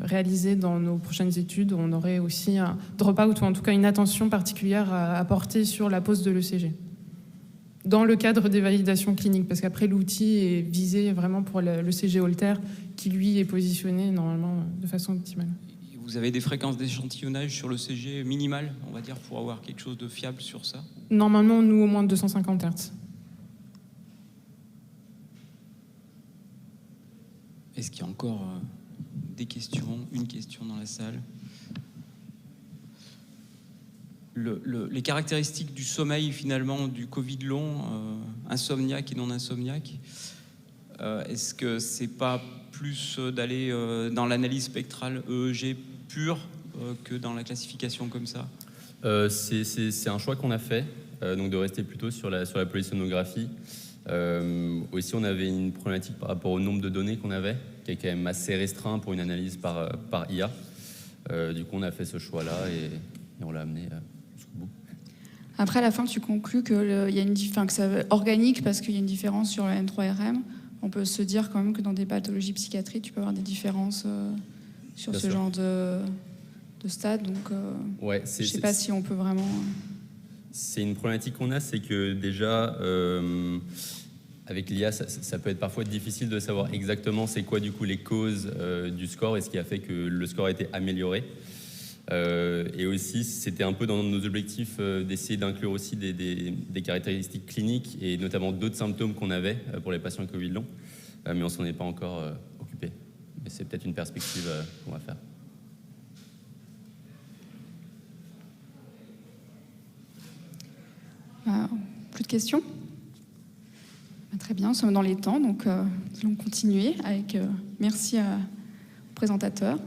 réaliser dans nos prochaines études, on aurait aussi un drop-out ou en tout cas une attention particulière à apporter sur la pose de l'ECG. Dans le cadre des validations cliniques, parce qu'après l'outil est visé vraiment pour l'ECG Holter, qui lui est positionné normalement de façon optimale. Et vous avez des fréquences d'échantillonnage sur l'ECG minimales, on va dire, pour avoir quelque chose de fiable sur ça? Normalement, nous, au moins 250 Hz. Est-ce qu'il y a encore des questions? Une question dans la salle? Les caractéristiques du sommeil, finalement, du Covid long, insomniaque et non insomniaque, est-ce que c'est pas plus d'aller dans l'analyse spectrale EEG pure que dans la classification comme ça? C'est un choix qu'on a fait, donc de rester plutôt sur la polysomnographie. Aussi, on avait une problématique par rapport au nombre de données qu'on avait, qui est quand même assez restreint pour une analyse par IA. Du coup, on a fait ce choix-là et on l'a amené jusqu'au bout. Après, à la fin, tu conclus qu'il y a que c'est organique parce qu'il y a une différence sur la N3RM. On peut se dire quand même que dans des pathologies psychiatriques, tu peux avoir des différences sur Bien ce sûr. genre de stade. Donc, Ouais, je ne sais pas si on peut vraiment... C'est une problématique qu'on a, c'est que déjà, avec l'IA, ça peut être parfois difficile de savoir exactement c'est quoi du coup les causes du score et ce qui a fait que le score a été amélioré. Et aussi, c'était un peu dans nos objectifs d'essayer d'inclure aussi des caractéristiques cliniques et notamment d'autres symptômes qu'on avait pour les patients Covid long, mais on s'en est pas encore occupé. Mais c'est peut-être une perspective qu'on va faire. Plus de questions? Très bien, nous sommes dans les temps, donc nous allons continuer avec merci au présentateur.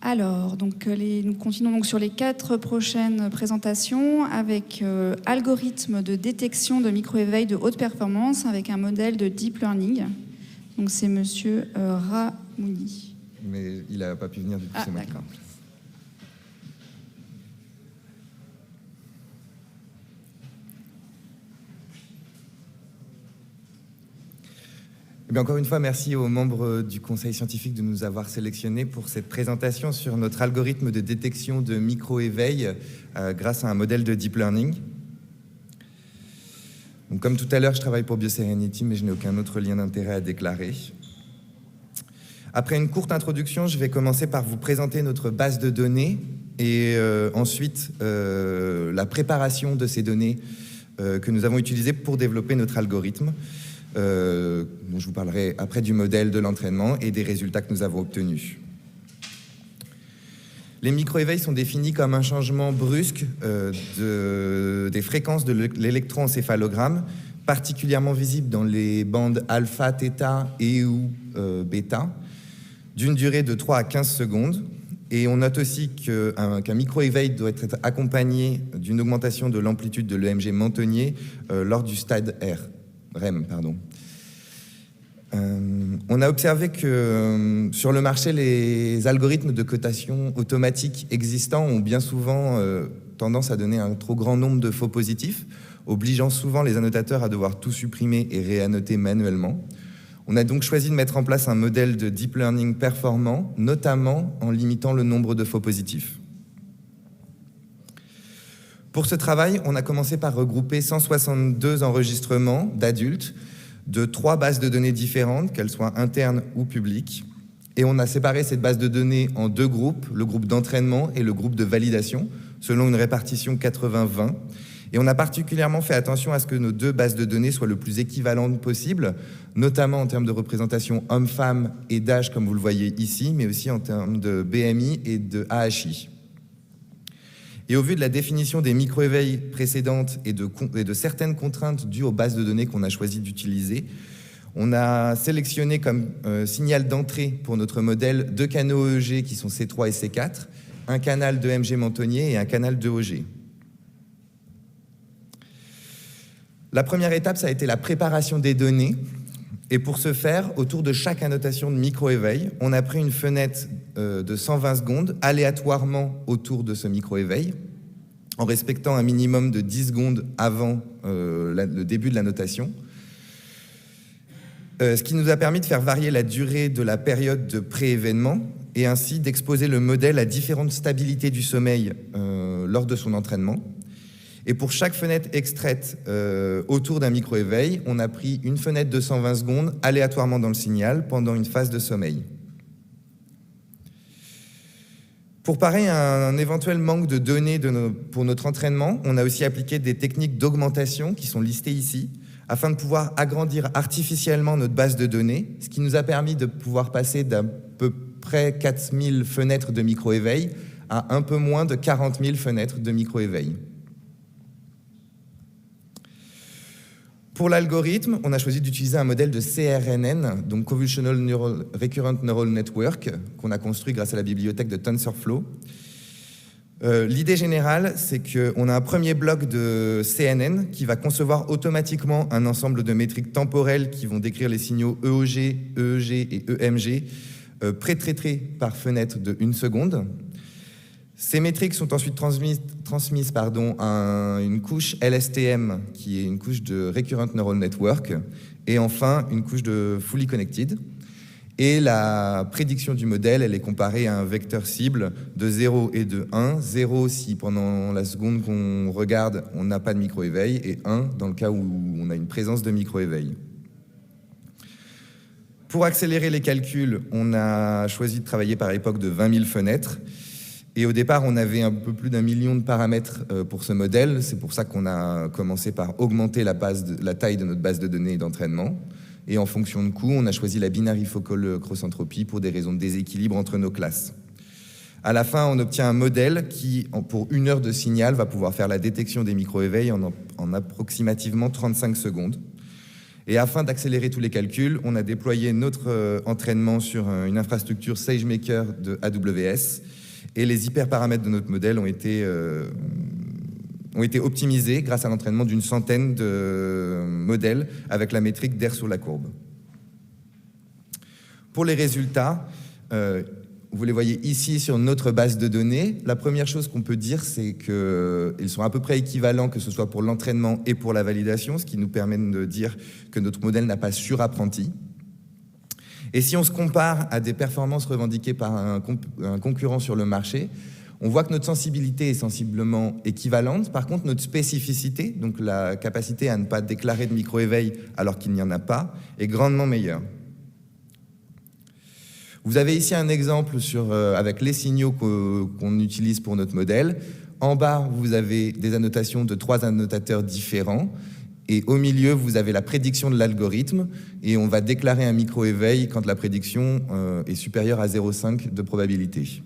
Alors, donc, nous continuons donc sur les 4 prochaines présentations avec algorithme de détection de micro-éveil de haute performance avec un modèle de deep learning. Donc c'est Monsieur Ramouni. Mais il n'a pas pu venir du coup. Ah, c'est moi qui d'accord. parle. Eh bien, encore une fois, merci aux membres du conseil scientifique de nous avoir sélectionnés pour cette présentation sur notre algorithme de détection de micro-éveil grâce à un modèle de deep learning. Donc, comme tout à l'heure, je travaille pour BioSerenity, mais je n'ai aucun autre lien d'intérêt à déclarer. Après une courte introduction, je vais commencer par vous présenter notre base de données et ensuite la préparation de ces données que nous avons utilisées pour développer notre algorithme. Dont je vous parlerai après du modèle de l'entraînement et des résultats que nous avons obtenus. Les micro-éveils sont définis comme un changement brusque des fréquences de l'électroencéphalogramme, particulièrement visible dans les bandes alpha, θ et ou bêta, d'une durée de 3 à 15 secondes. Et on note aussi qu'un micro-éveil doit être accompagné d'une augmentation de l'amplitude de l'EMG mentonnier lors du stade REM. On a observé que sur le marché, les algorithmes de cotation automatique existants ont bien souvent tendance à donner un trop grand nombre de faux positifs, obligeant souvent les annotateurs à devoir tout supprimer et réannoter manuellement. On a donc choisi de mettre en place un modèle de deep learning performant, notamment en limitant le nombre de faux positifs. Pour ce travail, on a commencé par regrouper 162 enregistrements d'adultes de 3 bases de données différentes, qu'elles soient internes ou publiques. Et on a séparé cette base de données en 2 groupes, le groupe d'entraînement et le groupe de validation, selon une répartition 80-20. Et on a particulièrement fait attention à ce que nos 2 bases de données soient le plus équivalentes possible, notamment en termes de représentation homme-femme et d'âge, comme vous le voyez ici, mais aussi en termes de BMI et de AHI. Et au vu de la définition des micro-éveils précédentes et de certaines contraintes dues aux bases de données qu'on a choisi d'utiliser, on a sélectionné comme signal d'entrée pour notre modèle 2 canaux EEG qui sont C3 et C4, un canal d'EMG mentonnier et un canal d'EOG. La première étape, ça a été la préparation des données. Et pour ce faire, autour de chaque annotation de micro-éveil, on a pris une fenêtre de 120 secondes aléatoirement autour de ce micro-éveil, en respectant un minimum de 10 secondes avant le début de l'annotation. Ce qui nous a permis de faire varier la durée de la période de pré-événement et ainsi d'exposer le modèle à différentes stabilités du sommeil lors de son entraînement. Et pour chaque fenêtre extraite autour d'un micro-éveil, on a pris une fenêtre de 120 secondes aléatoirement dans le signal pendant une phase de sommeil. Pour parer à un éventuel manque de données pour notre entraînement, on a aussi appliqué des techniques d'augmentation qui sont listées ici, afin de pouvoir agrandir artificiellement notre base de données, ce qui nous a permis de pouvoir passer d'à peu près 4000 fenêtres de micro-éveil à un peu moins de 40 000 fenêtres de micro-éveil. Pour l'algorithme, on a choisi d'utiliser un modèle de CRNN, donc Convolutional Recurrent Neural Network, qu'on a construit grâce à la bibliothèque de TensorFlow. L'idée générale, c'est qu'on a un premier bloc de CNN qui va concevoir automatiquement un ensemble de métriques temporelles qui vont décrire les signaux EOG, EEG et EMG, pré-traités par fenêtre de 1 seconde. Ces métriques sont ensuite transmises à une couche LSTM, qui est une couche de Recurrent Neural Network, et enfin une couche de Fully Connected. Et la prédiction du modèle, elle est comparée à un vecteur cible de 0 et de 1. 0 si pendant la seconde qu'on regarde, on n'a pas de micro-éveil, et 1 dans le cas où on a une présence de micro-éveil. Pour accélérer les calculs, on a choisi de travailler par époque de 20 000 fenêtres. Et au départ, on avait un peu plus d'1 million de paramètres pour ce modèle. C'est pour ça qu'on a commencé par augmenter la taille de notre base de données d'entraînement. Et en fonction de coût, on a choisi la binary focal cross-entropy pour des raisons de déséquilibre entre nos classes. À la fin, on obtient un modèle qui, pour 1 heure de signal, va pouvoir faire la détection des micro-éveils en approximativement 35 secondes. Et afin d'accélérer tous les calculs, on a déployé notre entraînement sur une infrastructure SageMaker de AWS. Et les hyperparamètres de notre modèle ont été optimisés grâce à l'entraînement d'une centaine de modèles avec la métrique d'air sur la courbe. Pour les résultats, vous les voyez ici sur notre base de données. La première chose qu'on peut dire, c'est qu'ils sont à peu près équivalents, que ce soit pour l'entraînement et pour la validation, ce qui nous permet de dire que notre modèle n'a pas surapprenti. Et si on se compare à des performances revendiquées par un concurrent sur le marché, on voit que notre sensibilité est sensiblement équivalente. Par contre, notre spécificité, donc la capacité à ne pas déclarer de micro-éveil alors qu'il n'y en a pas, est grandement meilleure. Vous avez ici un exemple avec les signaux qu'on utilise pour notre modèle. En bas, vous avez des annotations de 3 annotateurs différents. Et au milieu, vous avez la prédiction de l'algorithme. Et on va déclarer un micro-éveil quand la prédiction est supérieure à 0,5 de probabilité.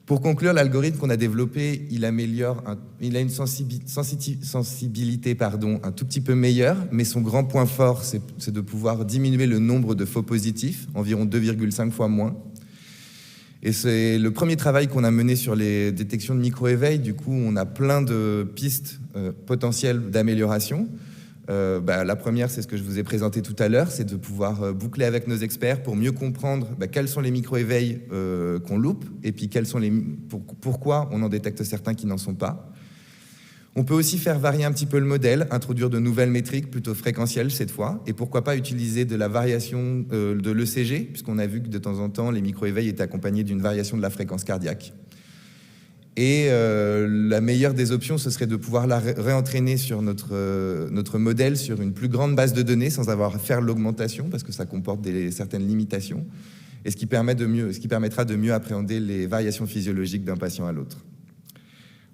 Pour conclure, l'algorithme qu'on a développé, il a une sensibilité un tout petit peu meilleure, mais son grand point fort, c'est de pouvoir diminuer le nombre de faux positifs, environ 2,5 fois moins. Et c'est le premier travail qu'on a mené sur les détections de micro-éveil. Du coup, on a plein de pistes potentielles d'amélioration. La première, c'est ce que je vous ai présenté tout à l'heure, c'est de pouvoir boucler avec nos experts pour mieux comprendre quels sont les micro-éveils qu'on loupe et puis pourquoi on en détecte certains qui n'en sont pas. On peut aussi faire varier un petit peu le modèle, introduire de nouvelles métriques plutôt fréquentielles cette fois, et pourquoi pas utiliser de la variation de l'ECG, puisqu'on a vu que de temps en temps, les micro-éveils étaient accompagnés d'une variation de la fréquence cardiaque. Et la meilleure des options, ce serait de pouvoir la réentraîner sur notre modèle sur une plus grande base de données sans avoir à faire l'augmentation, parce que ça comporte certaines limitations, et ce qui permettra de mieux appréhender les variations physiologiques d'un patient à l'autre.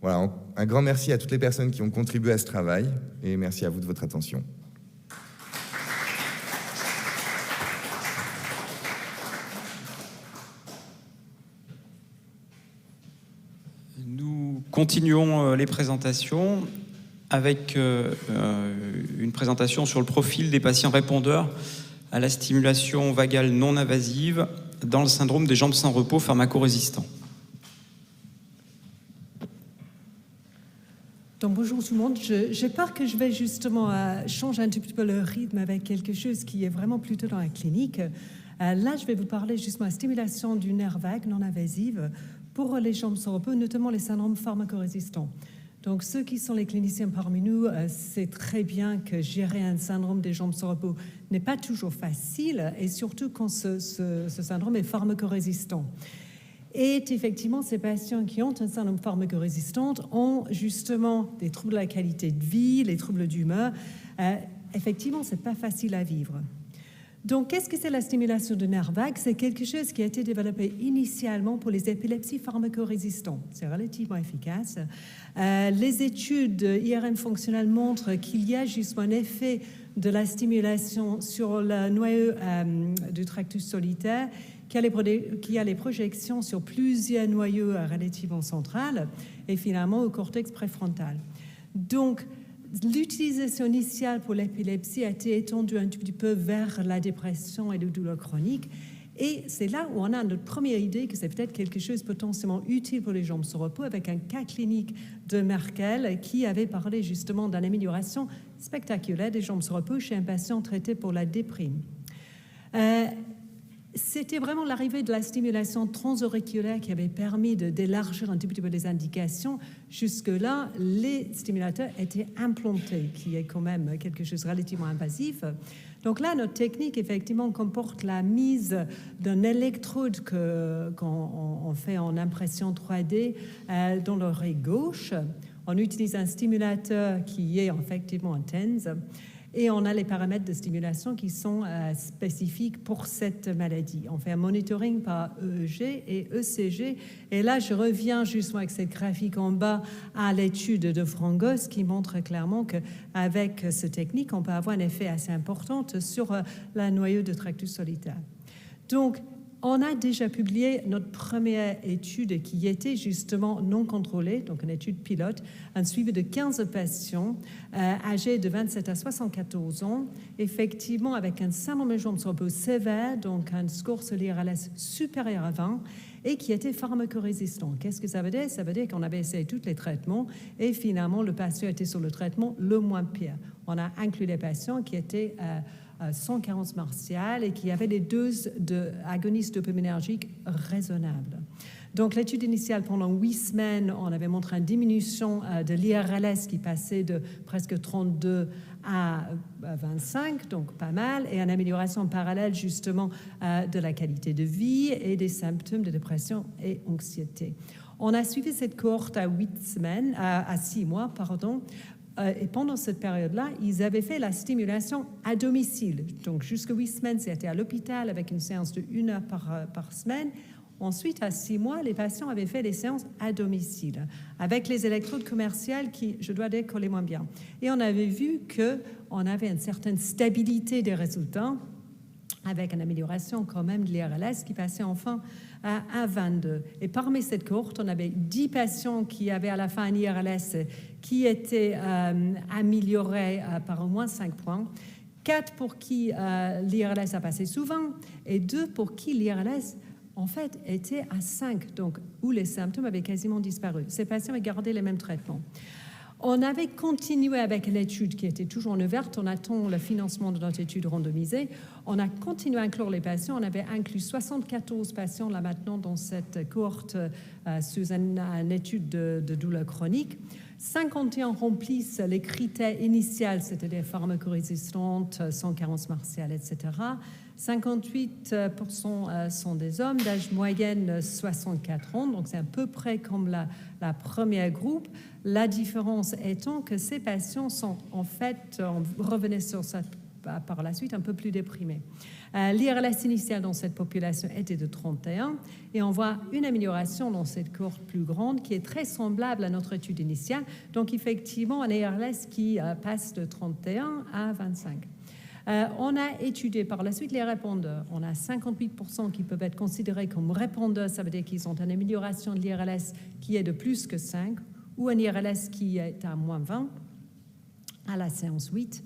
Voilà, un grand merci à toutes les personnes qui ont contribué à ce travail, et merci à vous de votre attention. Nous continuons les présentations avec une présentation sur le profil des patients répondeurs à la stimulation vagale non invasive dans le syndrome des jambes sans repos pharmacorésistant. Donc bonjour tout le monde, j'ai peur que je vais justement changer un tout petit peu le rythme avec quelque chose qui est vraiment plutôt dans la clinique. Là, je vais vous parler justement de la stimulation du nerf vague non invasive pour les jambes sans repos, notamment les syndromes pharmacorésistants. Donc ceux qui sont les cliniciens parmi nous, c'est très bien que gérer un syndrome des jambes sans repos n'est pas toujours facile, et surtout quand ce syndrome est pharmacorésistant. Et effectivement, ces patients qui ont un syndrome pharmacorésistant ont justement des troubles de la qualité de vie, les troubles d'humeur. Effectivement, c'est pas facile à vivre. Donc, qu'est-ce que c'est la stimulation de nerf vague? C'est quelque chose qui a été développé initialement pour les épilepsies pharmacorésistantes. C'est relativement efficace. Les études IRM fonctionnelles montrent qu'il y a justement un effet de la stimulation sur le noyau du tractus solitaire qui a les projections sur plusieurs noyaux relativement centrales et finalement au cortex préfrontal. Donc, l'utilisation initiale pour l'épilepsie a été étendue un tout petit peu vers la dépression et les douleurs chroniques. Et c'est là où on a notre première idée que c'est peut-être quelque chose potentiellement utile pour les jambes sans repos, avec un cas clinique de Merkel qui avait parlé justement d'une amélioration spectaculaire des jambes sans repos chez un patient traité pour la déprime. C'était vraiment l'arrivée de la stimulation transauriculaire qui avait permis d'élargir un tout petit peu les indications. Jusque-là, les stimulateurs étaient implantés, qui est quand même quelque chose de relativement invasif. Donc là, notre technique, effectivement, comporte la mise d'un électrode qu'on fait en impression 3D dans l'oreille gauche. On utilise un stimulateur qui est effectivement un TENS. Et on a les paramètres de stimulation qui sont spécifiques pour cette maladie. On fait un monitoring par EEG et ECG. Et là, je reviens justement avec cette graphique en bas à l'étude de Frangos qui montre clairement qu'avec cette technique, on peut avoir un effet assez important sur la noyau de tractus solitaire. Donc, on a déjà publié notre première étude qui était justement non contrôlée, donc une étude pilote, un suivi de 15 patients âgés de 27 à 74 ans, effectivement avec un syndrome de jambes sans repos sévère, donc un score sur l'IRLS supérieur à 20, et qui était pharmacorésistant. Qu'est-ce que ça veut dire? Ça veut dire qu'on avait essayé tous les traitements et finalement le patient était sur le traitement le moins pire. On a inclus les patients qui étaient sans carence martiale et qui avaient des doses d'agonistes dopaminergiques raisonnables. Donc l'étude initiale, pendant 8 semaines, on avait montré une diminution de l'IRLS qui passait de presque 32 à 25, donc pas mal, et une amélioration parallèle justement de la qualité de vie et des symptômes de dépression et anxiété. On a suivi cette cohorte à 6 mois, et pendant cette période-là, ils avaient fait la stimulation à domicile. Donc jusqu'à 8 semaines, c'était à l'hôpital avec une séance de 1 heure par semaine. Ensuite, à 6 mois, les patients avaient fait des séances à domicile avec les électrodes commerciales qui, je dois dire, collaient moins bien. Et on avait vu qu'on avait une certaine stabilité des résultats avec une amélioration quand même de l'IRLS qui passait enfin à 22. Et parmi cette cohorte, on avait 10 patients qui avaient à la fin un IRLS qui était amélioré par au moins 5 points. 4 pour qui l'IRLS a passé souvent et 2 pour qui l'IRLS en fait, était à 5, donc où les symptômes avaient quasiment disparu. Ces patients avaient gardé les mêmes traitements. On avait continué avec l'étude qui était toujours en ouverte. On attend le financement de notre étude randomisée. On a continué à inclure les patients. On avait inclus 74 patients là maintenant dans cette cohorte sous une étude de douleur chronique. 51 remplissent les critères initiaux, c'est-à-dire pharmacorésistantes, sans carence martiale, etc. 58% sont des hommes d'âge moyenne 64 ans, donc c'est à peu près comme la première groupe. La différence étant que ces patients sont en fait, on revenait sur ça par la suite, un peu plus déprimés. L'IRLS initial dans cette population était de 31 et on voit une amélioration dans cette cohorte plus grande qui est très semblable à notre étude initiale. Donc effectivement, un IRLS qui passe de 31 à 25. On a étudié par la suite les répondeurs. On a 58% qui peuvent être considérés comme répondeurs, ça veut dire qu'ils ont une amélioration de l'IRLS qui est de plus que 5 ou un IRLS qui est à moins 20 à la séance 8.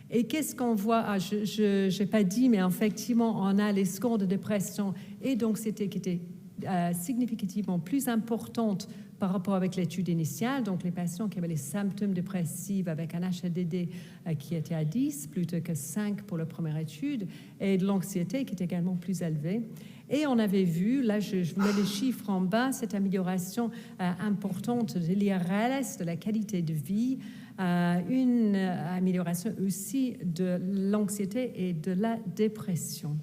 Et qu'est-ce qu'on voit? Je n'ai pas dit, mais effectivement, on a les scores de dépression et d'anxiété qui étaient significativement plus importantes par rapport avec l'étude initiale. Donc, les patients qui avaient les symptômes dépressifs avec un HADD qui était à 10 plutôt que 5 pour la première étude et de l'anxiété qui était également plus élevée. Et on avait vu, là je vous mets les chiffres en bas, cette amélioration importante de l'IRLS, de la qualité de vie, une amélioration aussi de l'anxiété et de la dépression.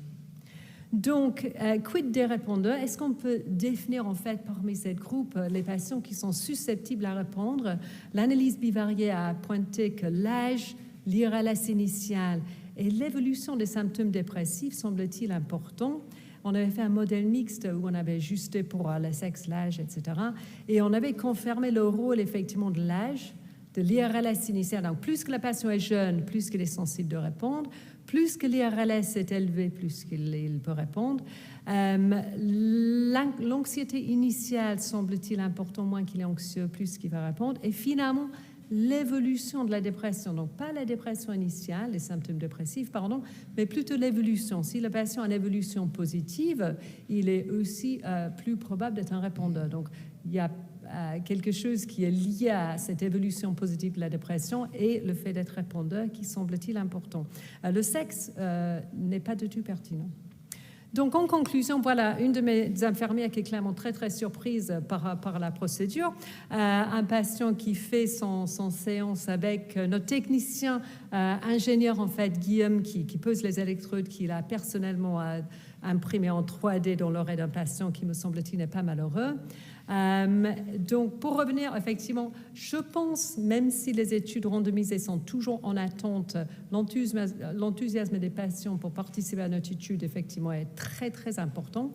Donc, quid des répondeurs? Est-ce qu'on peut définir en fait parmi cette groupe les patients qui sont susceptibles à répondre? L'analyse bivariée a pointé que l'âge, l'IRLS initial et l'évolution des symptômes dépressifs semble-t-il important. On avait fait un modèle mixte où on avait ajusté pour le sexe, l'âge, etc. Et on avait confirmé le rôle effectivement de l'âge, de l'IRLS initial. Donc, plus que la patient est jeune, plus qu'il est sensible de répondre. Plus que l'IRLS est élevé, plus qu'il peut répondre. L'anxiété initiale semble-t-il important, moins qu'il est anxieux, plus qu'il va répondre. Et finalement, l'évolution de la dépression, donc pas la dépression initiale, les symptômes dépressifs, pardon, mais plutôt l'évolution. Si le patient a une évolution positive, il est aussi plus probable d'être un répondeur. Donc, il y a quelque chose qui est lié à cette évolution positive de la dépression et le fait d'être répondeur qui semble-t-il important. Le sexe n'est pas du tout pertinent. Donc, en conclusion, voilà une de mes infirmières qui est clairement très, très surprise par la procédure. Un patient qui fait son séance avec notre technicien ingénieur, en fait, Guillaume, qui pose les électrodes, qu'il a personnellement imprimé en 3D dans l'oreille d'un patient qui, me semble-t-il, n'est pas malheureux. Donc, pour revenir, effectivement, je pense, même si les études randomisées sont toujours en attente, l'enthousiasme des patients pour participer à notre étude, effectivement, est très, très important.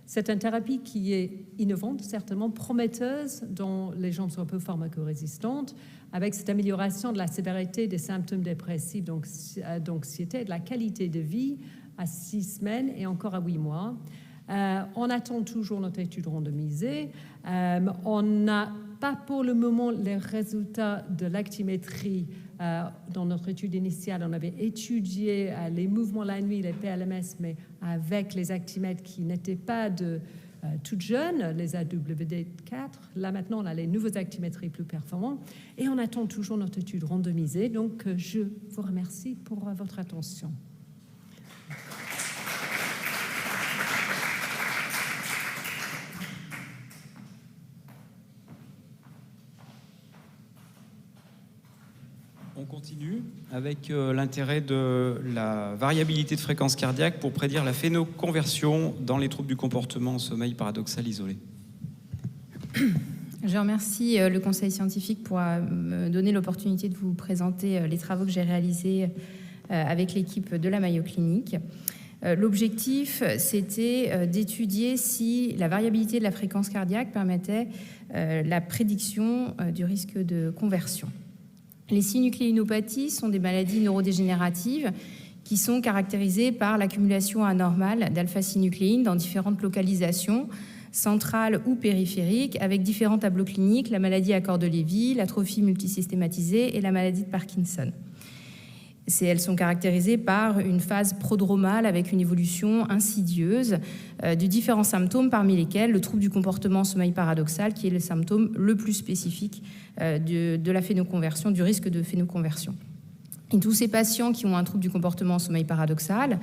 C'est une thérapie qui est innovante, certainement prometteuse, dont les gens sont un peu pharmacorésistantes, avec cette amélioration de la sévérité des symptômes dépressifs, d'anxiété, de la qualité de vie à 6 semaines et encore à 8 mois. On attend toujours notre étude randomisée. On n'a pas pour le moment les résultats de l'actimétrie. Dans notre étude initiale, on avait étudié les mouvements la nuit, les PLMS, mais avec les actimètres qui n'étaient pas toutes jeunes, les AWD4. Là, maintenant, on a les nouveaux actimétries plus performants. Et on attend toujours notre étude randomisée. Donc, je vous remercie pour votre attention. On continue avec l'intérêt de la variabilité de fréquence cardiaque pour prédire la phénoconversion dans les troubles du comportement en sommeil paradoxal isolé. Je remercie le Conseil scientifique pour me donner l'opportunité de vous présenter les travaux que j'ai réalisés avec l'équipe de la Mayo Clinic. L'objectif, c'était d'étudier si la variabilité de la fréquence cardiaque permettait la prédiction du risque de conversion. Les synucléinopathies sont des maladies neurodégénératives qui sont caractérisées par l'accumulation anormale d'alpha-synucléine dans différentes localisations, centrales ou périphériques, avec différents tableaux cliniques, la maladie à corps de Lévy, l'atrophie multisystématisée et la maladie de Parkinson. Elles sont caractérisées par une phase prodromale avec une évolution insidieuse de différents symptômes, parmi lesquels le trouble du comportement sommeil paradoxal, qui est le symptôme le plus spécifique de la phénoconversion, du risque de phénoconversion. Et tous ces patients qui ont un trouble du comportement sommeil paradoxal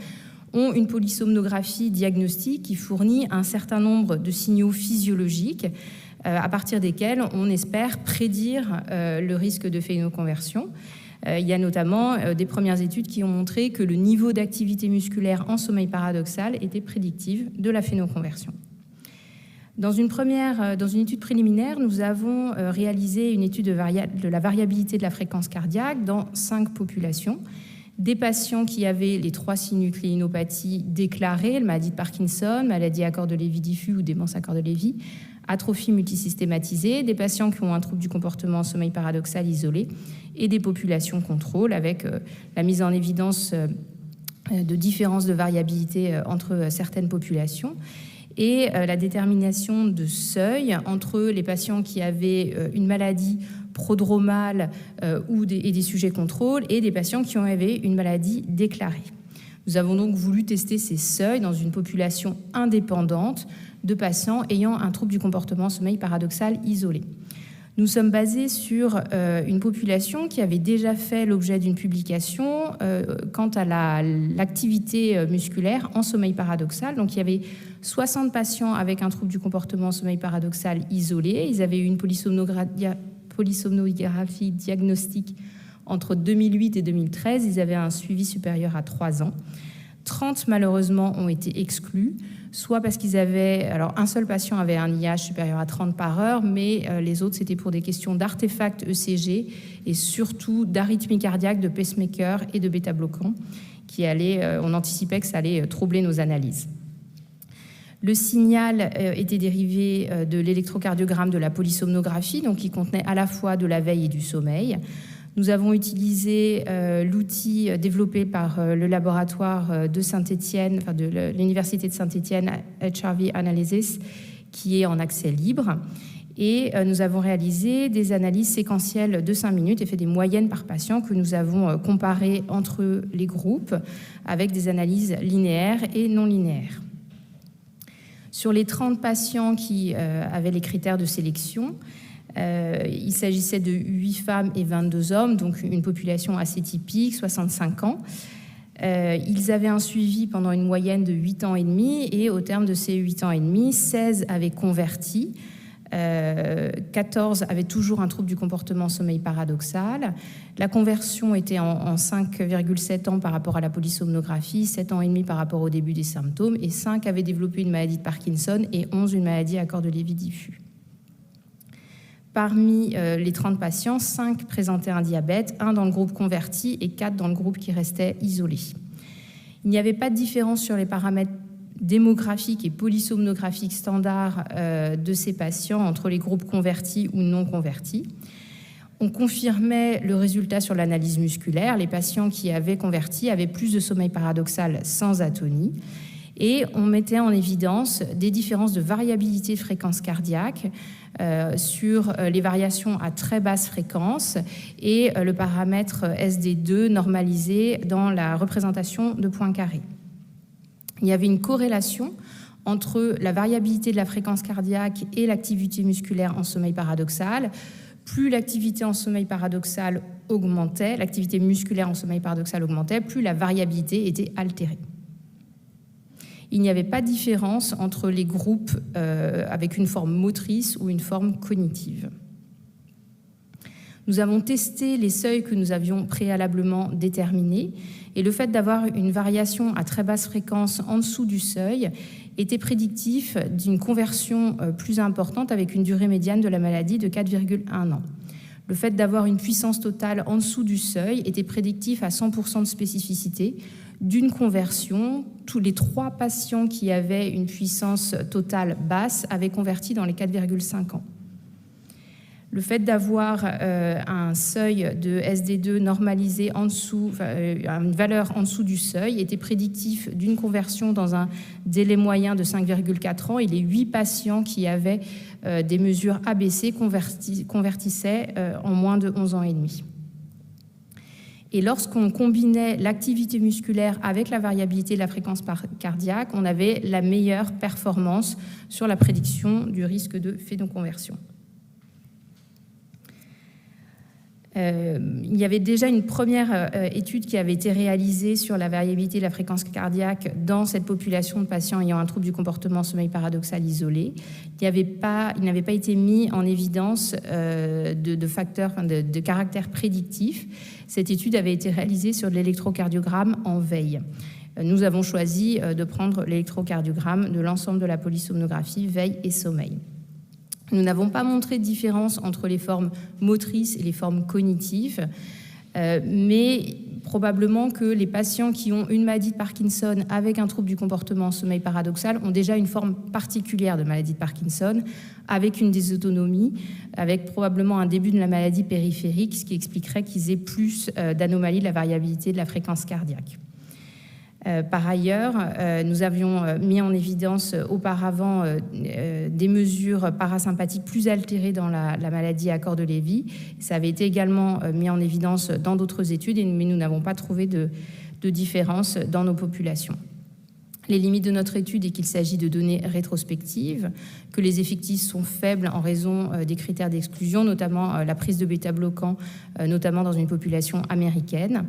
ont une polysomnographie diagnostique qui fournit un certain nombre de signaux physiologiques à partir desquels on espère prédire le risque de phénoconversion. Il y a notamment des premières études qui ont montré que le niveau d'activité musculaire en sommeil paradoxal était prédictif de la phénoconversion. Dans une étude préliminaire, nous avons réalisé une étude de la variabilité de la fréquence cardiaque dans 5 populations. Des patients qui avaient les 3 synucléinopathies déclarées, maladie de Parkinson, maladie à corps de Lévy diffus ou démence à corps de Lévy, atrophie multisystématisée, des patients qui ont un trouble du comportement en sommeil paradoxal isolé et des populations contrôle avec la mise en évidence de différences de variabilité entre certaines populations et la détermination de seuil entre les patients qui avaient une maladie prodromale et des sujets contrôle et des patients qui avaient une maladie déclarée. Nous avons donc voulu tester ces seuils dans une population indépendante de patients ayant un trouble du comportement sommeil paradoxal isolé. Nous sommes basés sur une population qui avait déjà fait l'objet d'une publication quant à l'activité musculaire en sommeil paradoxal. Donc il y avait 60 patients avec un trouble du comportement sommeil paradoxal isolé. Ils avaient eu une polysomnographie diagnostique entre 2008 et 2013. Ils avaient un suivi supérieur à 3 ans. 30 malheureusement ont été exclus, soit parce qu'ils avaient... Alors un seul patient avait un IH supérieur à 30 par heure, mais les autres c'était pour des questions d'artefacts ECG et surtout d'arythmie cardiaque, de pacemaker et de bêta-bloquants qui on anticipait que ça allait troubler nos analyses. Le signal était dérivé de l'électrocardiogramme de la polysomnographie, donc qui contenait à la fois de la veille et du sommeil. Nous avons utilisé l'outil développé par le laboratoire de Saint-Étienne, enfin de l'Université de Saint-Étienne, HRV Analysis, qui est en accès libre. Et nous avons réalisé des analyses séquentielles de 5 minutes et fait des moyennes par patient que nous avons comparées entre les groupes avec des analyses linéaires et non linéaires. Sur les 30 patients qui avaient les critères de sélection, il s'agissait de 8 femmes et 22 hommes, donc une population assez typique, 65 ans. Ils avaient un suivi pendant une moyenne de 8 ans et demi, et au terme de ces 8 ans et demi, 16 avaient converti, 14 avaient toujours un trouble du comportement sommeil paradoxal. La conversion était en 5,7 ans par rapport à la polysomnographie, 7 ans et demi par rapport au début des symptômes, et 5 avaient développé une maladie de Parkinson et 11 une maladie à corps de Lévy diffus. Parmi les 30 patients, 5 présentaient un diabète, 1 dans le groupe converti et 4 dans le groupe qui restait isolé. Il n'y avait pas de différence sur les paramètres démographiques et polysomnographiques standards de ces patients entre les groupes convertis ou non convertis. On confirmait le résultat sur l'analyse musculaire. Les patients qui avaient converti avaient plus de sommeil paradoxal sans atonie. Et on mettait en évidence des différences de variabilité de fréquence cardiaque sur les variations à très basse fréquence et le paramètre SD2 normalisé dans la représentation de points carrés. Il y avait une corrélation entre la variabilité de la fréquence cardiaque et l'activité musculaire en sommeil paradoxal. Plus l'activité en sommeil paradoxal augmentait, l'activité musculaire en sommeil paradoxal augmentait, plus la variabilité était altérée. Il n'y avait pas de différence entre les groupes avec une forme motrice ou une forme cognitive. Nous avons testé les seuils que nous avions préalablement déterminés et le fait d'avoir une variation à très basse fréquence en dessous du seuil était prédictif d'une conversion plus importante avec une durée médiane de la maladie de 4,1 ans. Le fait d'avoir une puissance totale en dessous du seuil était prédictif à 100% de spécificité d'une conversion. Tous les 3 patients qui avaient une puissance totale basse avaient converti dans les 4,5 ans. Le fait d'avoir un seuil de SD2 normalisé en dessous, une valeur en dessous du seuil était prédictif d'une conversion dans un délai moyen de 5,4 ans et les 8 patients qui avaient des mesures ABC convertissaient en moins de 11 ans et demi. Et lorsqu'on combinait l'activité musculaire avec la variabilité de la fréquence cardiaque, on avait la meilleure performance sur la prédiction du risque de phénoconversion. Il y avait déjà une première étude qui avait été réalisée sur la variabilité de la fréquence cardiaque dans cette population de patients ayant un trouble du comportement sommeil paradoxal isolé. Il n'avait pas été mis en évidence de facteurs, de caractères prédictifs. Cette étude avait été réalisée sur de l'électrocardiogramme en veille. Nous avons choisi de prendre l'électrocardiogramme de l'ensemble de la polysomnographie veille et sommeil. Nous n'avons pas montré de différence entre les formes motrices et les formes cognitives, mais probablement que les patients qui ont une maladie de Parkinson avec un trouble du comportement sommeil paradoxal ont déjà une forme particulière de maladie de Parkinson, avec une dysautonomie, avec probablement un début de la maladie périphérique, ce qui expliquerait qu'ils aient plus d'anomalies de la variabilité de la fréquence cardiaque. Par ailleurs, nous avions mis en évidence auparavant des mesures parasympathiques plus altérées dans la maladie à corps de Lévy. Ça avait été également mis en évidence dans d'autres études, mais nous n'avons pas trouvé de différence dans nos populations. Les limites de notre étude est qu'il s'agit de données rétrospectives, que les effectifs sont faibles en raison des critères d'exclusion, notamment la prise de bêta-bloquants, notamment dans une population américaine.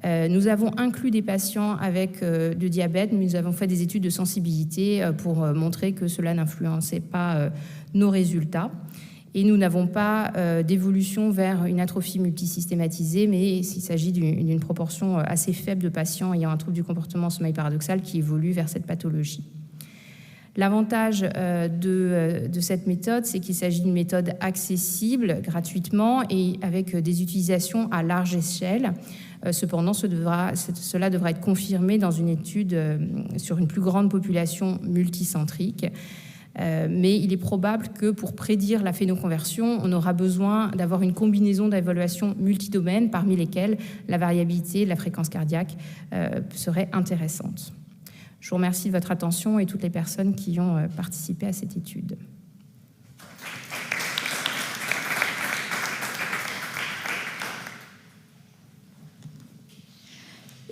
Nous avons inclus des patients avec de diabète, mais nous avons fait des études de sensibilité pour montrer que cela n'influençait pas nos résultats. Et nous n'avons pas d'évolution vers une atrophie multisystématisée, mais il s'agit d'une proportion assez faible de patients ayant un trouble du comportement sommeil paradoxal qui évolue vers cette pathologie. L'avantage de cette méthode, c'est qu'il s'agit d'une méthode accessible gratuitement et avec des utilisations à large échelle. Cependant, cela devra être confirmé dans une étude sur une plus grande population multicentrique. Mais il est probable que pour prédire la phénoconversion, on aura besoin d'avoir une combinaison d'évaluations multidomaines, parmi lesquelles la variabilité de la fréquence cardiaque serait intéressante. Je vous remercie de votre attention et toutes les personnes qui ont participé à cette étude.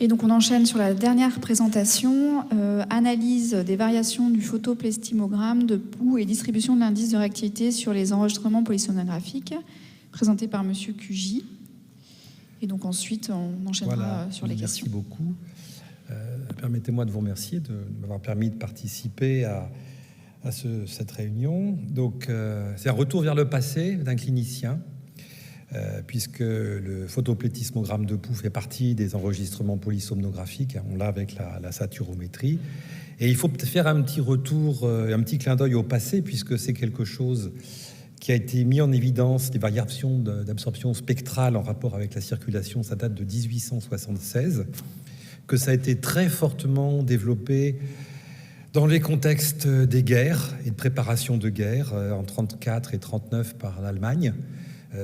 Et donc on enchaîne sur la dernière présentation, analyse des variations du photoplethysmogramme de pouls et distribution de l'indice de réactivité sur les enregistrements polysomnographiques, présenté par Monsieur Cugy. Et donc ensuite on enchaînera sur les questions. Merci beaucoup. Permettez-moi de vous remercier de m'avoir permis de participer à cette réunion. Donc c'est un retour vers le passé d'un clinicien. Puisque le photopléthysmogramme de pouls fait partie des enregistrements polysomnographiques, on l'a avec la saturométrie. Et il faut faire un petit retour, un petit clin d'œil au passé, puisque c'est quelque chose qui a été mis en évidence, des variations d'absorption spectrale en rapport avec la circulation, ça date de 1876, que ça a été très fortement développé dans les contextes des guerres et de préparation de guerre, en 1934 et 1939 par l'Allemagne.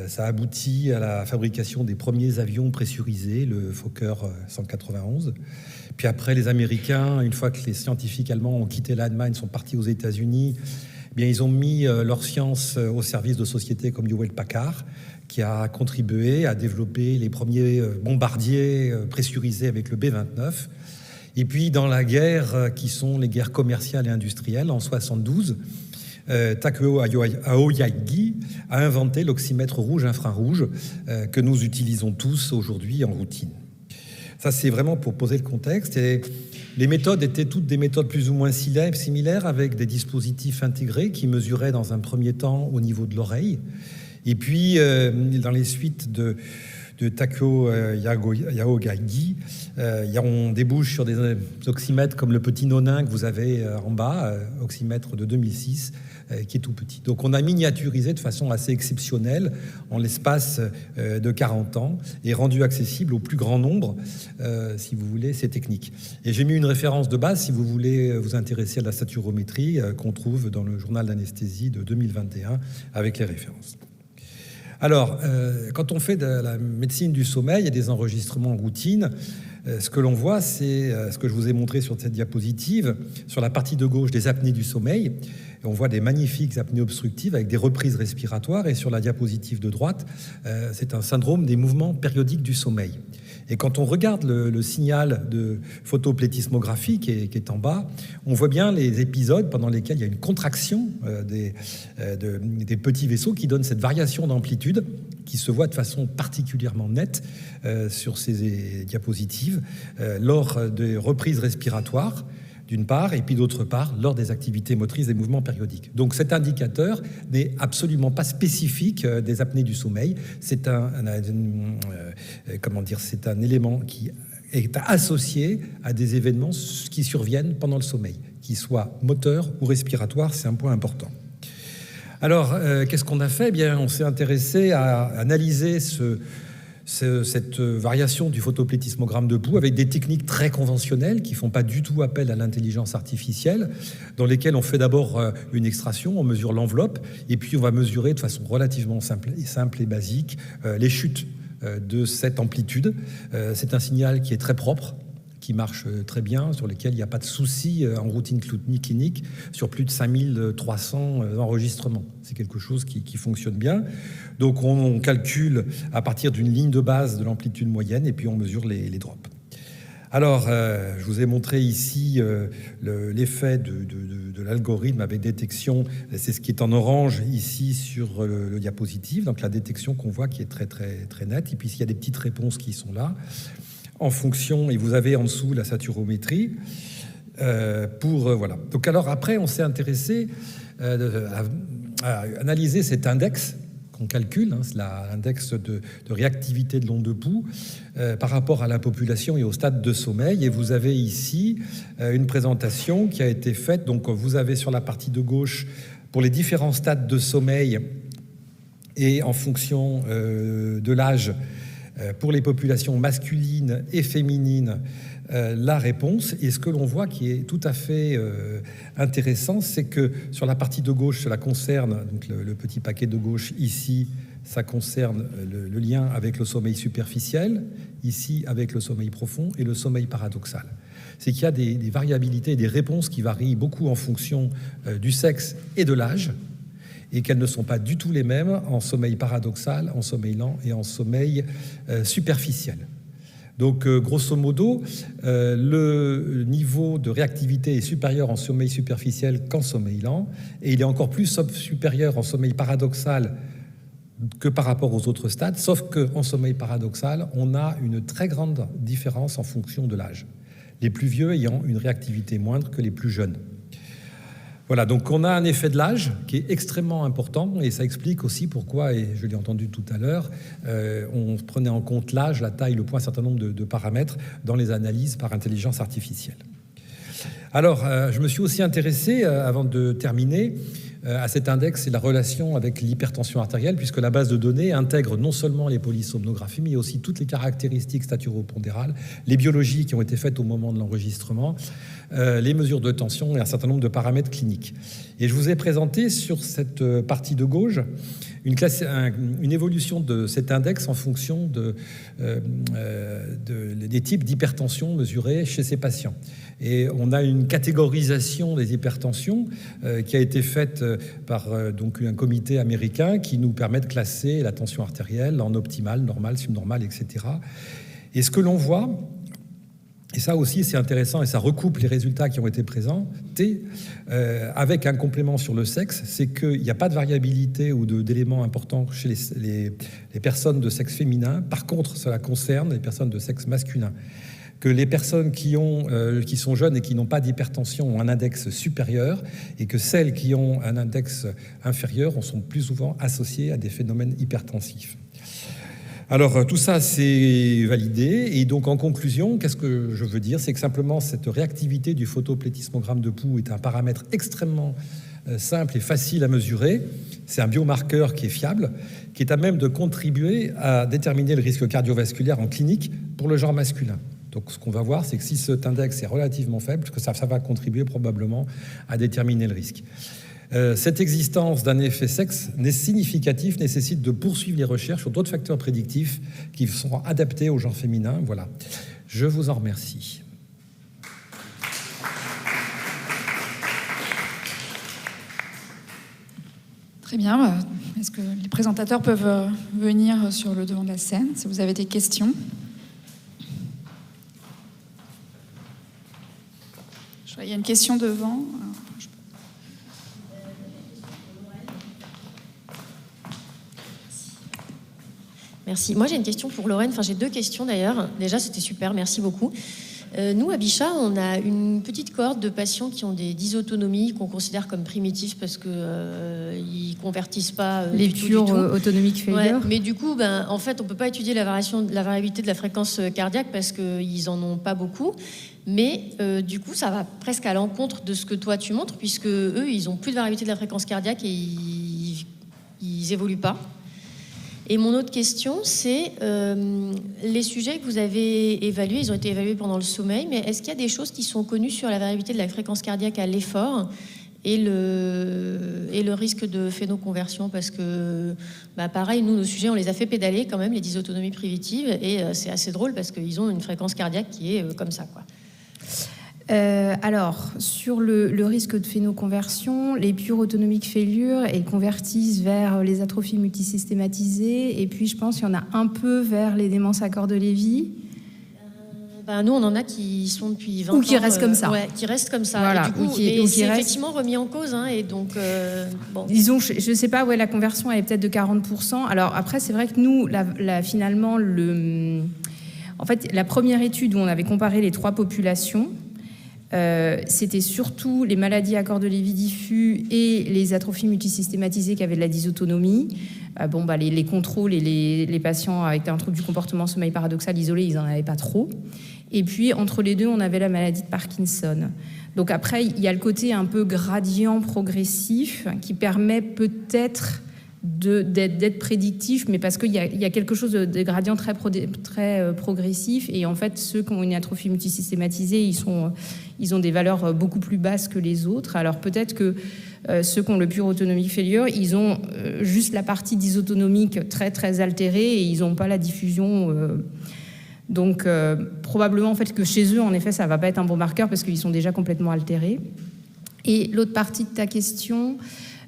Ça aboutit à la fabrication des premiers avions pressurisés, le Fokker 191. Puis après, les Américains, une fois que les scientifiques allemands ont quitté l'Allemagne, sont partis aux États-Unis, eh bien, ils ont mis leur science au service de sociétés comme Hewlett-Packard, qui a contribué à développer les premiers bombardiers pressurisés avec le B-29. Et puis, dans la guerre, qui sont les guerres commerciales et industrielles, en 1972, Takeo Aoyagi a inventé l'oxymètre rouge infrarouge que nous utilisons tous aujourd'hui en routine. Ça, c'est vraiment pour poser le contexte. Et les méthodes étaient toutes des méthodes plus ou moins similaires avec des dispositifs intégrés qui mesuraient dans un premier temps au niveau de l'oreille. Et puis, dans les suites de Takao Yaogagi, on débouche sur des oxymètres comme le petit nonin que vous avez en bas, oxymètre de 2006, qui est tout petit. Donc on a miniaturisé de façon assez exceptionnelle en l'espace de 40 ans et rendu accessible au plus grand nombre, si vous voulez, ces techniques. Et j'ai mis une référence de base si vous voulez vous intéresser à la saturométrie qu'on trouve dans le journal d'anesthésie de 2021 avec les références. Alors, quand on fait de la médecine du sommeil, il y a des enregistrements routines. Ce que l'on voit, c'est ce que je vous ai montré sur cette diapositive, sur la partie de gauche des apnées du sommeil. Et on voit des magnifiques apnées obstructives avec des reprises respiratoires. Et sur la diapositive de droite, c'est un syndrome des mouvements périodiques du sommeil. Et quand on regarde le signal de photoplétismographie qui est en bas, on voit bien les épisodes pendant lesquels il y a une contraction des petits vaisseaux qui donnent cette variation d'amplitude qui se voit de façon particulièrement nette sur ces diapositives lors des reprises respiratoires, d'une part, et puis d'autre part, lors des activités motrices des mouvements périodiques. Donc cet indicateur n'est absolument pas spécifique des apnées du sommeil. C'est c'est un élément qui est associé à des événements qui surviennent pendant le sommeil, qu'ils soient moteurs ou respiratoires, c'est un point important. Alors, qu'est-ce qu'on a fait ? Eh bien, on s'est intéressé à analyser cette variation du photoplétismogramme de pouls avec des techniques très conventionnelles qui ne font pas du tout appel à l'intelligence artificielle, dans lesquelles on fait d'abord une extraction, on mesure l'enveloppe, et puis on va mesurer de façon relativement simple et basique les chutes de cette amplitude. C'est un signal qui est très propre, qui marche très bien, sur lesquels il n'y a pas de souci en routine clinique, sur plus de 5300 enregistrements. C'est quelque chose qui fonctionne bien. Donc on calcule à partir d'une ligne de base de l'amplitude moyenne et puis on mesure les drops. Alors, je vous ai montré ici l'effet de l'algorithme avec détection. C'est ce qui est en orange ici sur le diapositive. Donc la détection qu'on voit qui est très, très, très nette. Et puis il y a des petites réponses qui sont là. En fonction, et vous avez en dessous la saturométrie. Voilà. Donc alors après, on s'est intéressé à analyser cet index qu'on calcule, c'est l'index de réactivité de l'onde de pouls par rapport à la population et au stade de sommeil. Et vous avez ici une présentation qui a été faite. Donc vous avez sur la partie de gauche pour les différents stades de sommeil et en fonction de l'âge pour les populations masculines et féminines la réponse. Et ce que l'on voit qui est tout à fait intéressant, c'est que sur la partie de gauche, cela concerne donc le petit paquet de gauche ici, ça concerne le lien avec le sommeil superficiel, ici avec le sommeil profond et le sommeil paradoxal. C'est qu'il y a des variabilités et des réponses qui varient beaucoup en fonction du sexe et de l'âge, et qu'elles ne sont pas du tout les mêmes en sommeil paradoxal, en sommeil lent et en sommeil superficiel. Donc, grosso modo, le niveau de réactivité est supérieur en sommeil superficiel qu'en sommeil lent, et il est encore plus supérieur en sommeil paradoxal que par rapport aux autres stades, sauf qu'en sommeil paradoxal, on a une très grande différence en fonction de l'âge, les plus vieux ayant une réactivité moindre que les plus jeunes. Voilà, donc on a un effet de l'âge qui est extrêmement important et ça explique aussi pourquoi, et je l'ai entendu tout à l'heure, on prenait en compte l'âge, la taille, le poids, un certain nombre de paramètres dans les analyses par intelligence artificielle. Alors, je me suis aussi intéressé, avant de terminer, à cet index et la relation avec l'hypertension artérielle, puisque la base de données intègre non seulement les polysomnographies, mais aussi toutes les caractéristiques staturopondérales, les biologies qui ont été faites au moment de l'enregistrement, les mesures de tension et un certain nombre de paramètres cliniques. Et je vous ai présenté sur cette partie de gauche une évolution de cet index en fonction des types d'hypertension mesurés chez ces patients. Et on a une catégorisation des hypertensions qui a été faite par donc un comité américain qui nous permet de classer la tension artérielle en optimale, normale, subnormale, etc. Et ce que l'on voit, et ça aussi c'est intéressant et ça recoupe les résultats qui ont été présentés avec un complément sur le sexe, c'est qu'il n'y a pas de variabilité ou d'éléments importants chez les personnes de sexe féminin. Par contre, cela concerne les personnes de sexe masculin. que les personnes qui sont jeunes et qui n'ont pas d'hypertension ont un index supérieur et que celles qui ont un index inférieur sont plus souvent associées à des phénomènes hypertensifs. Alors tout ça c'est validé et donc en conclusion, qu'est-ce que je veux dire? C'est que simplement cette réactivité du photoplétismogramme de pouls est un paramètre extrêmement simple et facile à mesurer. C'est un biomarqueur qui est fiable, qui est à même de contribuer à déterminer le risque cardiovasculaire en clinique pour le genre masculin. Donc ce qu'on va voir, c'est que si cet index est relativement faible, que ça va contribuer probablement à déterminer le risque. Cette existence d'un effet sexe significatif nécessite de poursuivre les recherches sur d'autres facteurs prédictifs qui seront adaptés au genre féminin. Voilà. Je vous en remercie. Très bien. Est-ce que les présentateurs peuvent venir sur le devant de la scène si vous avez des questions? Je vois, il y a une question devant. Merci. Moi, j'ai une question pour Lorraine. Enfin, j'ai deux questions d'ailleurs. Déjà, c'était super. Merci beaucoup. Nous, à Bichat, on a une petite cohorte de patients qui ont des dysautonomies qu'on considère comme primitifs parce qu'ils ne convertissent pas les pures autonomiques failure. Ouais, mais du coup, en fait, on ne peut pas étudier la variabilité de la fréquence cardiaque parce qu'ils n'en ont pas beaucoup. Mais du coup, ça va presque à l'encontre de ce que toi, tu montres, puisque eux, ils n'ont plus de variabilité de la fréquence cardiaque et ils n'évoluent pas. Et mon autre question, c'est les sujets que vous avez évalués, ils ont été évalués pendant le sommeil, mais est-ce qu'il y a des choses qui sont connues sur la variabilité de la fréquence cardiaque à l'effort et le risque de phénoconversion? Parce que, pareil, nous, nos sujets, on les a fait pédaler quand même, les dysautonomies primitives, et c'est assez drôle parce qu'ils ont une fréquence cardiaque qui est comme ça, quoi. Alors, sur le risque de phénoconversion, les pures autonomiques failure, elles convertissent vers les atrophies multisystématisées, et puis je pense qu'il y en a un peu vers les démences à corps de Lévy. Nous, on en a qui sont depuis 20 ans. Ou qui restent comme ça. Ouais, qui restent comme ça. Voilà. Et du coup, c'est effectivement remis en cause. Et donc, bon. Disons, je ne sais pas, la conversion elle est peut-être de 40%. Alors après, c'est vrai que nous, finalement, en fait, la première étude où on avait comparé les trois populations, c'était surtout les maladies à corps de Lévy diffus et les atrophies multisystématisées qui avaient de la dysautonomie. Les contrôles et les patients avec un trouble du comportement sommeil paradoxal isolé, ils n'en avaient pas trop. Et puis, entre les deux, on avait la maladie de Parkinson. Donc après, il y a le côté un peu gradient progressif qui permet peut-être d'être prédictif, mais parce qu'il y a quelque chose de gradient très progressif, et en fait ceux qui ont une atrophie multisystématisée, ils ont des valeurs beaucoup plus basses que les autres. Alors peut-être que ceux qui ont le pure autonomique failure, ils ont juste la partie dysautonomique très très altérée et ils n'ont pas la diffusion. Donc probablement en fait que chez eux, en effet, ça va pas être un bon marqueur parce qu'ils sont déjà complètement altérés. Et l'autre partie de ta question.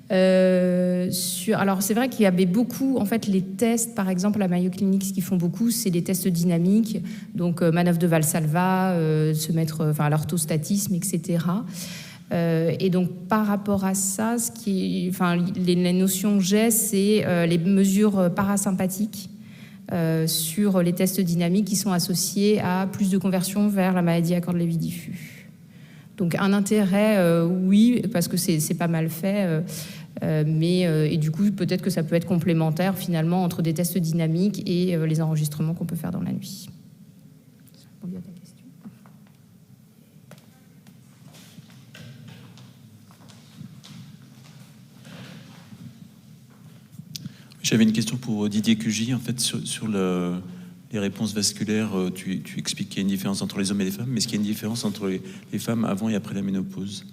Alors c'est vrai qu'il y avait beaucoup, en fait, les tests, par exemple à Mayo Clinic, ce qu'ils font beaucoup, c'est les tests dynamiques, donc manœuvre de Valsalva, se mettre à l'orthostatisme, etc. Et donc par rapport à ça, les notions que j'ai, c'est les mesures parasympathiques sur les tests dynamiques qui sont associés à plus de conversion vers la maladie à corps de Lévy diffus. Donc un intérêt, oui, parce que c'est pas mal fait, et du coup peut-être que ça peut être complémentaire finalement entre des tests dynamiques et les enregistrements qu'on peut faire dans la nuit. Ça répond à ta question. J'avais une question pour Didier Cugy, en fait, sur les réponses vasculaires. Tu expliques qu'il y a une différence entre les hommes et les femmes, mais est-ce qu'il y a une différence entre les femmes avant et après la ménopause?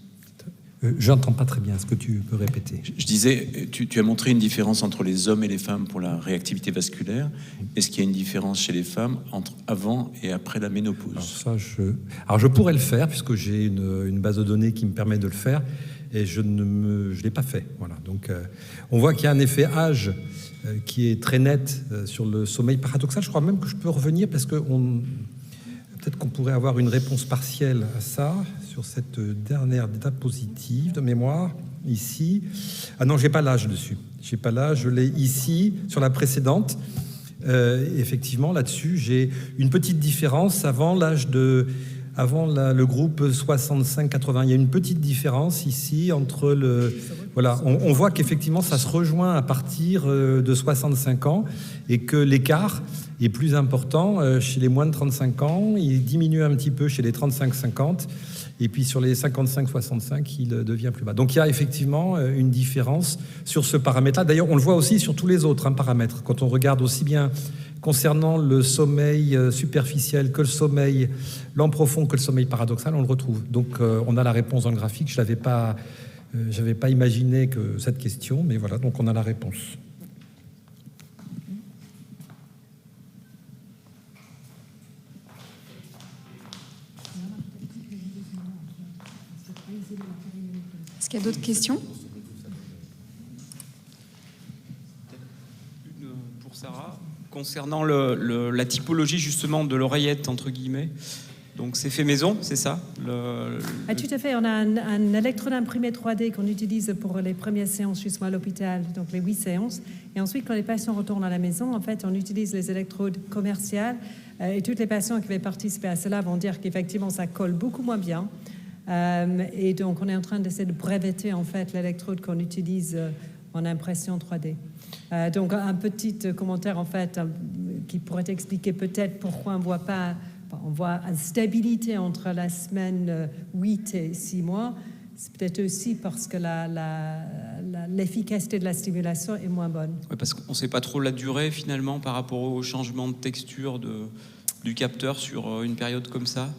J'entends pas très bien, est-ce que tu peux répéter? Je disais, tu as montré une différence entre les hommes et les femmes pour la réactivité vasculaire. Est-ce qu'il y a une différence chez les femmes entre avant et après la ménopause? Alors je pourrais le faire, puisque j'ai une base de données qui me permet de le faire, et je ne l'ai pas fait. Voilà. Donc on voit qu'il y a un effet âge qui est très net sur le sommeil paradoxal. Je crois même que je peux revenir, parce que peut-être qu'on pourrait avoir une réponse partielle à ça, sur cette dernière diapositive de mémoire, ici. Ah non, j'ai pas l'âge dessus. J'ai pas l'âge, je l'ai ici, sur la précédente. effectivement, là-dessus, j'ai une petite différence avant le groupe 65-80. Il y a une petite différence ici entre le... Voilà, on voit qu'effectivement, ça se rejoint à partir de 65 ans et que l'écart est plus important chez les moins de 35 ans. Il diminue un petit peu chez les 35-50. Et puis sur les 55-65, il devient plus bas. Donc il y a effectivement une différence sur ce paramètre-là. D'ailleurs, on le voit aussi sur tous les autres paramètres. Quand on regarde aussi bien concernant le sommeil superficiel que le sommeil lent profond que le sommeil paradoxal, on le retrouve. Donc on a la réponse dans le graphique. Je n'avais pas imaginé que cette question, mais voilà, donc on a la réponse. Est-ce qu'il y a d'autres questions? Pour Sarah, concernant la typologie justement de l'oreillette, entre guillemets. Donc c'est fait maison, c'est ça? Tout à fait, on a un électrode imprimé 3D qu'on utilise pour les premières séances justement à l'hôpital, donc les 8 séances. Et ensuite, quand les patients retournent à la maison, en fait, on utilise les électrodes commerciales. Et toutes les patients qui avaient participé à cela vont dire qu'effectivement, ça colle beaucoup moins bien. Et donc, on est en train d'essayer de breveter en fait l'électrode qu'on utilise en impression 3D. Donc, un petit commentaire en fait qui pourrait expliquer peut-être pourquoi on voit une stabilité entre la semaine 8 et 6 mois. C'est peut-être aussi parce que l'efficacité de la stimulation est moins bonne. Oui, parce qu'on ne sait pas trop la durée finalement par rapport au changement de texture du capteur sur une période comme ça.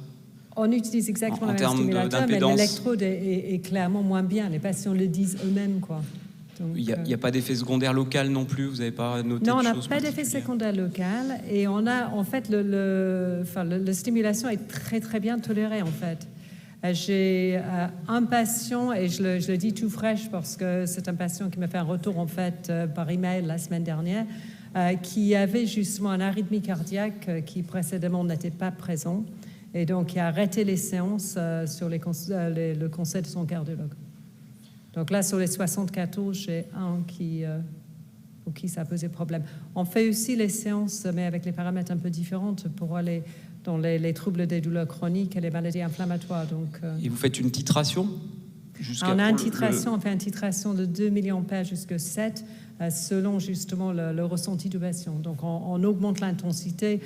On utilise exactement le même stimulateur, mais l'électrode est clairement moins bien. Les patients le disent eux-mêmes, quoi. Donc, il n'y a pas d'effet secondaire local non plus? Vous n'avez pas noté? Non, on n'a pas d'effet secondaire local. Et on a, en fait, la stimulation est très, très bien tolérée, en fait. J'ai un patient, et je le dis tout fraîche parce que c'est un patient qui m'a fait un retour, en fait, par email la semaine dernière, qui avait justement une arythmie cardiaque qui précédemment n'était pas présent. Et donc, il a arrêté les séances sur le conseil de son cardiologue. Donc là, sur les 74, j'ai un pour qui ça a posé problème. On fait aussi les séances, mais avec les paramètres un peu différents pour aller dans les troubles des douleurs chroniques et les maladies inflammatoires. Donc, et vous faites une titration? On a une titration, on fait une titration de 2 milliampères jusqu'à 7, selon justement le ressenti du patient. Donc, on augmente l'intensité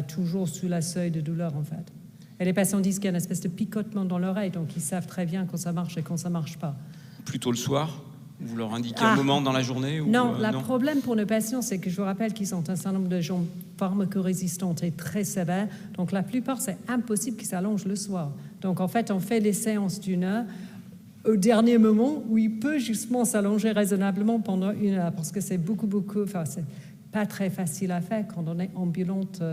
toujours sous le seuil de douleur, en fait. Et les patients disent qu'il y a une espèce de picotement dans l'oreille, donc ils savent très bien quand ça marche et quand ça ne marche pas. Plutôt le soir? Vous leur indiquez un moment dans la journée? Non, le problème pour nos patients, c'est que je vous rappelle qu'ils ont un certain nombre de jambes pharmacorésistantes et très sévères. Donc la plupart, c'est impossible qu'ils s'allongent le soir. Donc en fait, on fait les séances d'1 heure au dernier moment où il peut justement s'allonger raisonnablement pendant 1 heure, parce que c'est beaucoup, enfin c'est pas très facile à faire quand on est ambulante.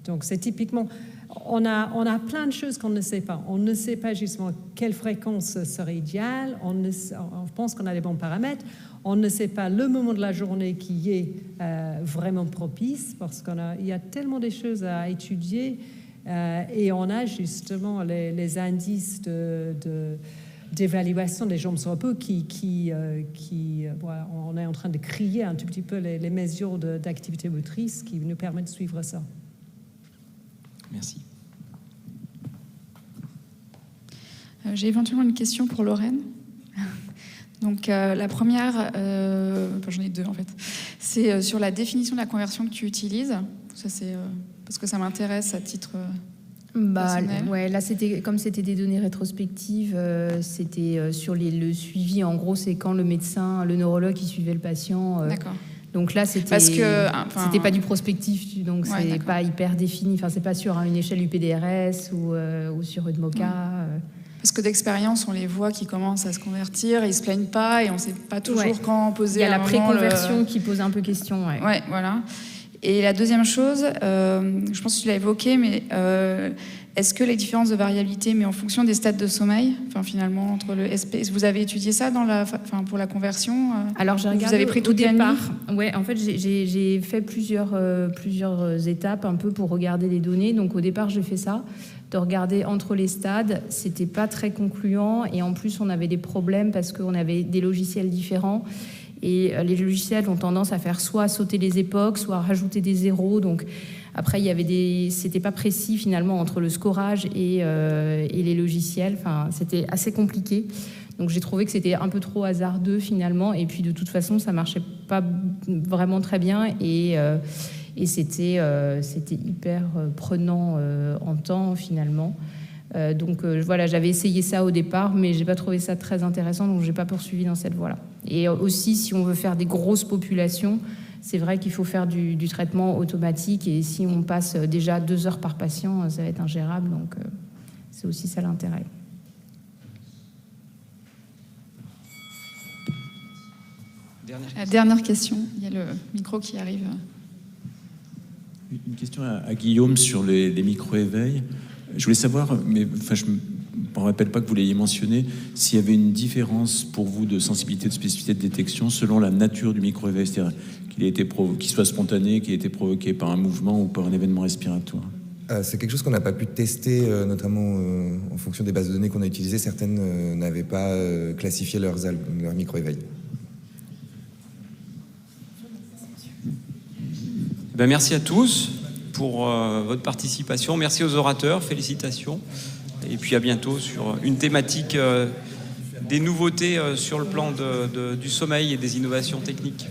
Donc c'est typiquement, on a plein de choses qu'on ne sait pas. On ne sait pas justement quelle fréquence serait idéale. On pense qu'on a les bons paramètres. On ne sait pas le moment de la journée qui est vraiment propice, parce qu'il y a tellement de choses à étudier et on a justement les indices d'évaluation des jambes sur repos voilà, on est en train de crier un tout petit peu les mesures d'activité motrice qui nous permettent de suivre ça. Merci. J'ai éventuellement une question pour Lorraine. Donc la première, j'en ai deux en fait, c'est sur la définition de la conversion que tu utilises. Ça c'est parce que ça m'intéresse à titre ouais, là comme c'était des données rétrospectives, c'était sur le suivi. En gros, c'est quand le médecin, le neurologue qui suivait le patient. D'accord. Donc là, c'était c'était pas du prospectif, donc c'est pas hyper défini. Enfin, c'est pas sur une échelle UPDRS ou sur une MOCA. Parce que d'expérience, on les voit qui commencent à se convertir, ils se plaignent pas et on sait pas toujours quand poser. Il y a la préconversion qui pose un peu question. Ouais, voilà. Et la deuxième chose, je pense que tu l'as évoqué, mais est-ce que les différences de variabilité, mais en fonction des stades de sommeil, finalement entre le SP, vous avez étudié ça pour la conversion? Alors j'ai regardé. Vous avez pris tout départ. Ouais, en fait j'ai fait plusieurs étapes un peu pour regarder les données. Donc au départ j'ai fait ça, de regarder entre les stades. C'était pas très concluant et en plus on avait des problèmes parce qu'on avait des logiciels différents. Et les logiciels ont tendance à faire soit sauter les époques, soit rajouter des zéros. Donc après, c'était pas précis finalement entre le scorage et les logiciels. Enfin, c'était assez compliqué. Donc j'ai trouvé que c'était un peu trop hasardeux finalement. Et puis de toute façon, ça marchait pas vraiment très bien. Et c'était hyper prenant en temps finalement. Donc voilà, j'avais essayé ça au départ, mais j'ai pas trouvé ça très intéressant, donc j'ai pas poursuivi dans cette voie-là. Et aussi, si on veut faire des grosses populations, c'est vrai qu'il faut faire du traitement automatique, et si on passe déjà 2 heures par patient, ça va être ingérable, donc c'est aussi ça l'intérêt. Dernière question, il y a le micro qui arrive. Une question à Guillaume sur les micro-éveils. Je voulais savoir, mais enfin, je ne me rappelle pas que vous l'ayez mentionné, s'il y avait une différence pour vous de sensibilité, de spécificité de détection selon la nature du micro-éveil, c'est-à-dire qu'il soit spontané, qu'il ait été provoqué par un mouvement ou par un événement respiratoire. C'est quelque chose qu'on n'a pas pu tester, notamment en fonction des bases de données qu'on a utilisées. Certaines n'avaient pas classifié leurs micro-éveils. Merci à tous pour votre participation. Merci aux orateurs, félicitations. Et puis à bientôt sur une thématique des nouveautés sur le plan du sommeil et des innovations techniques.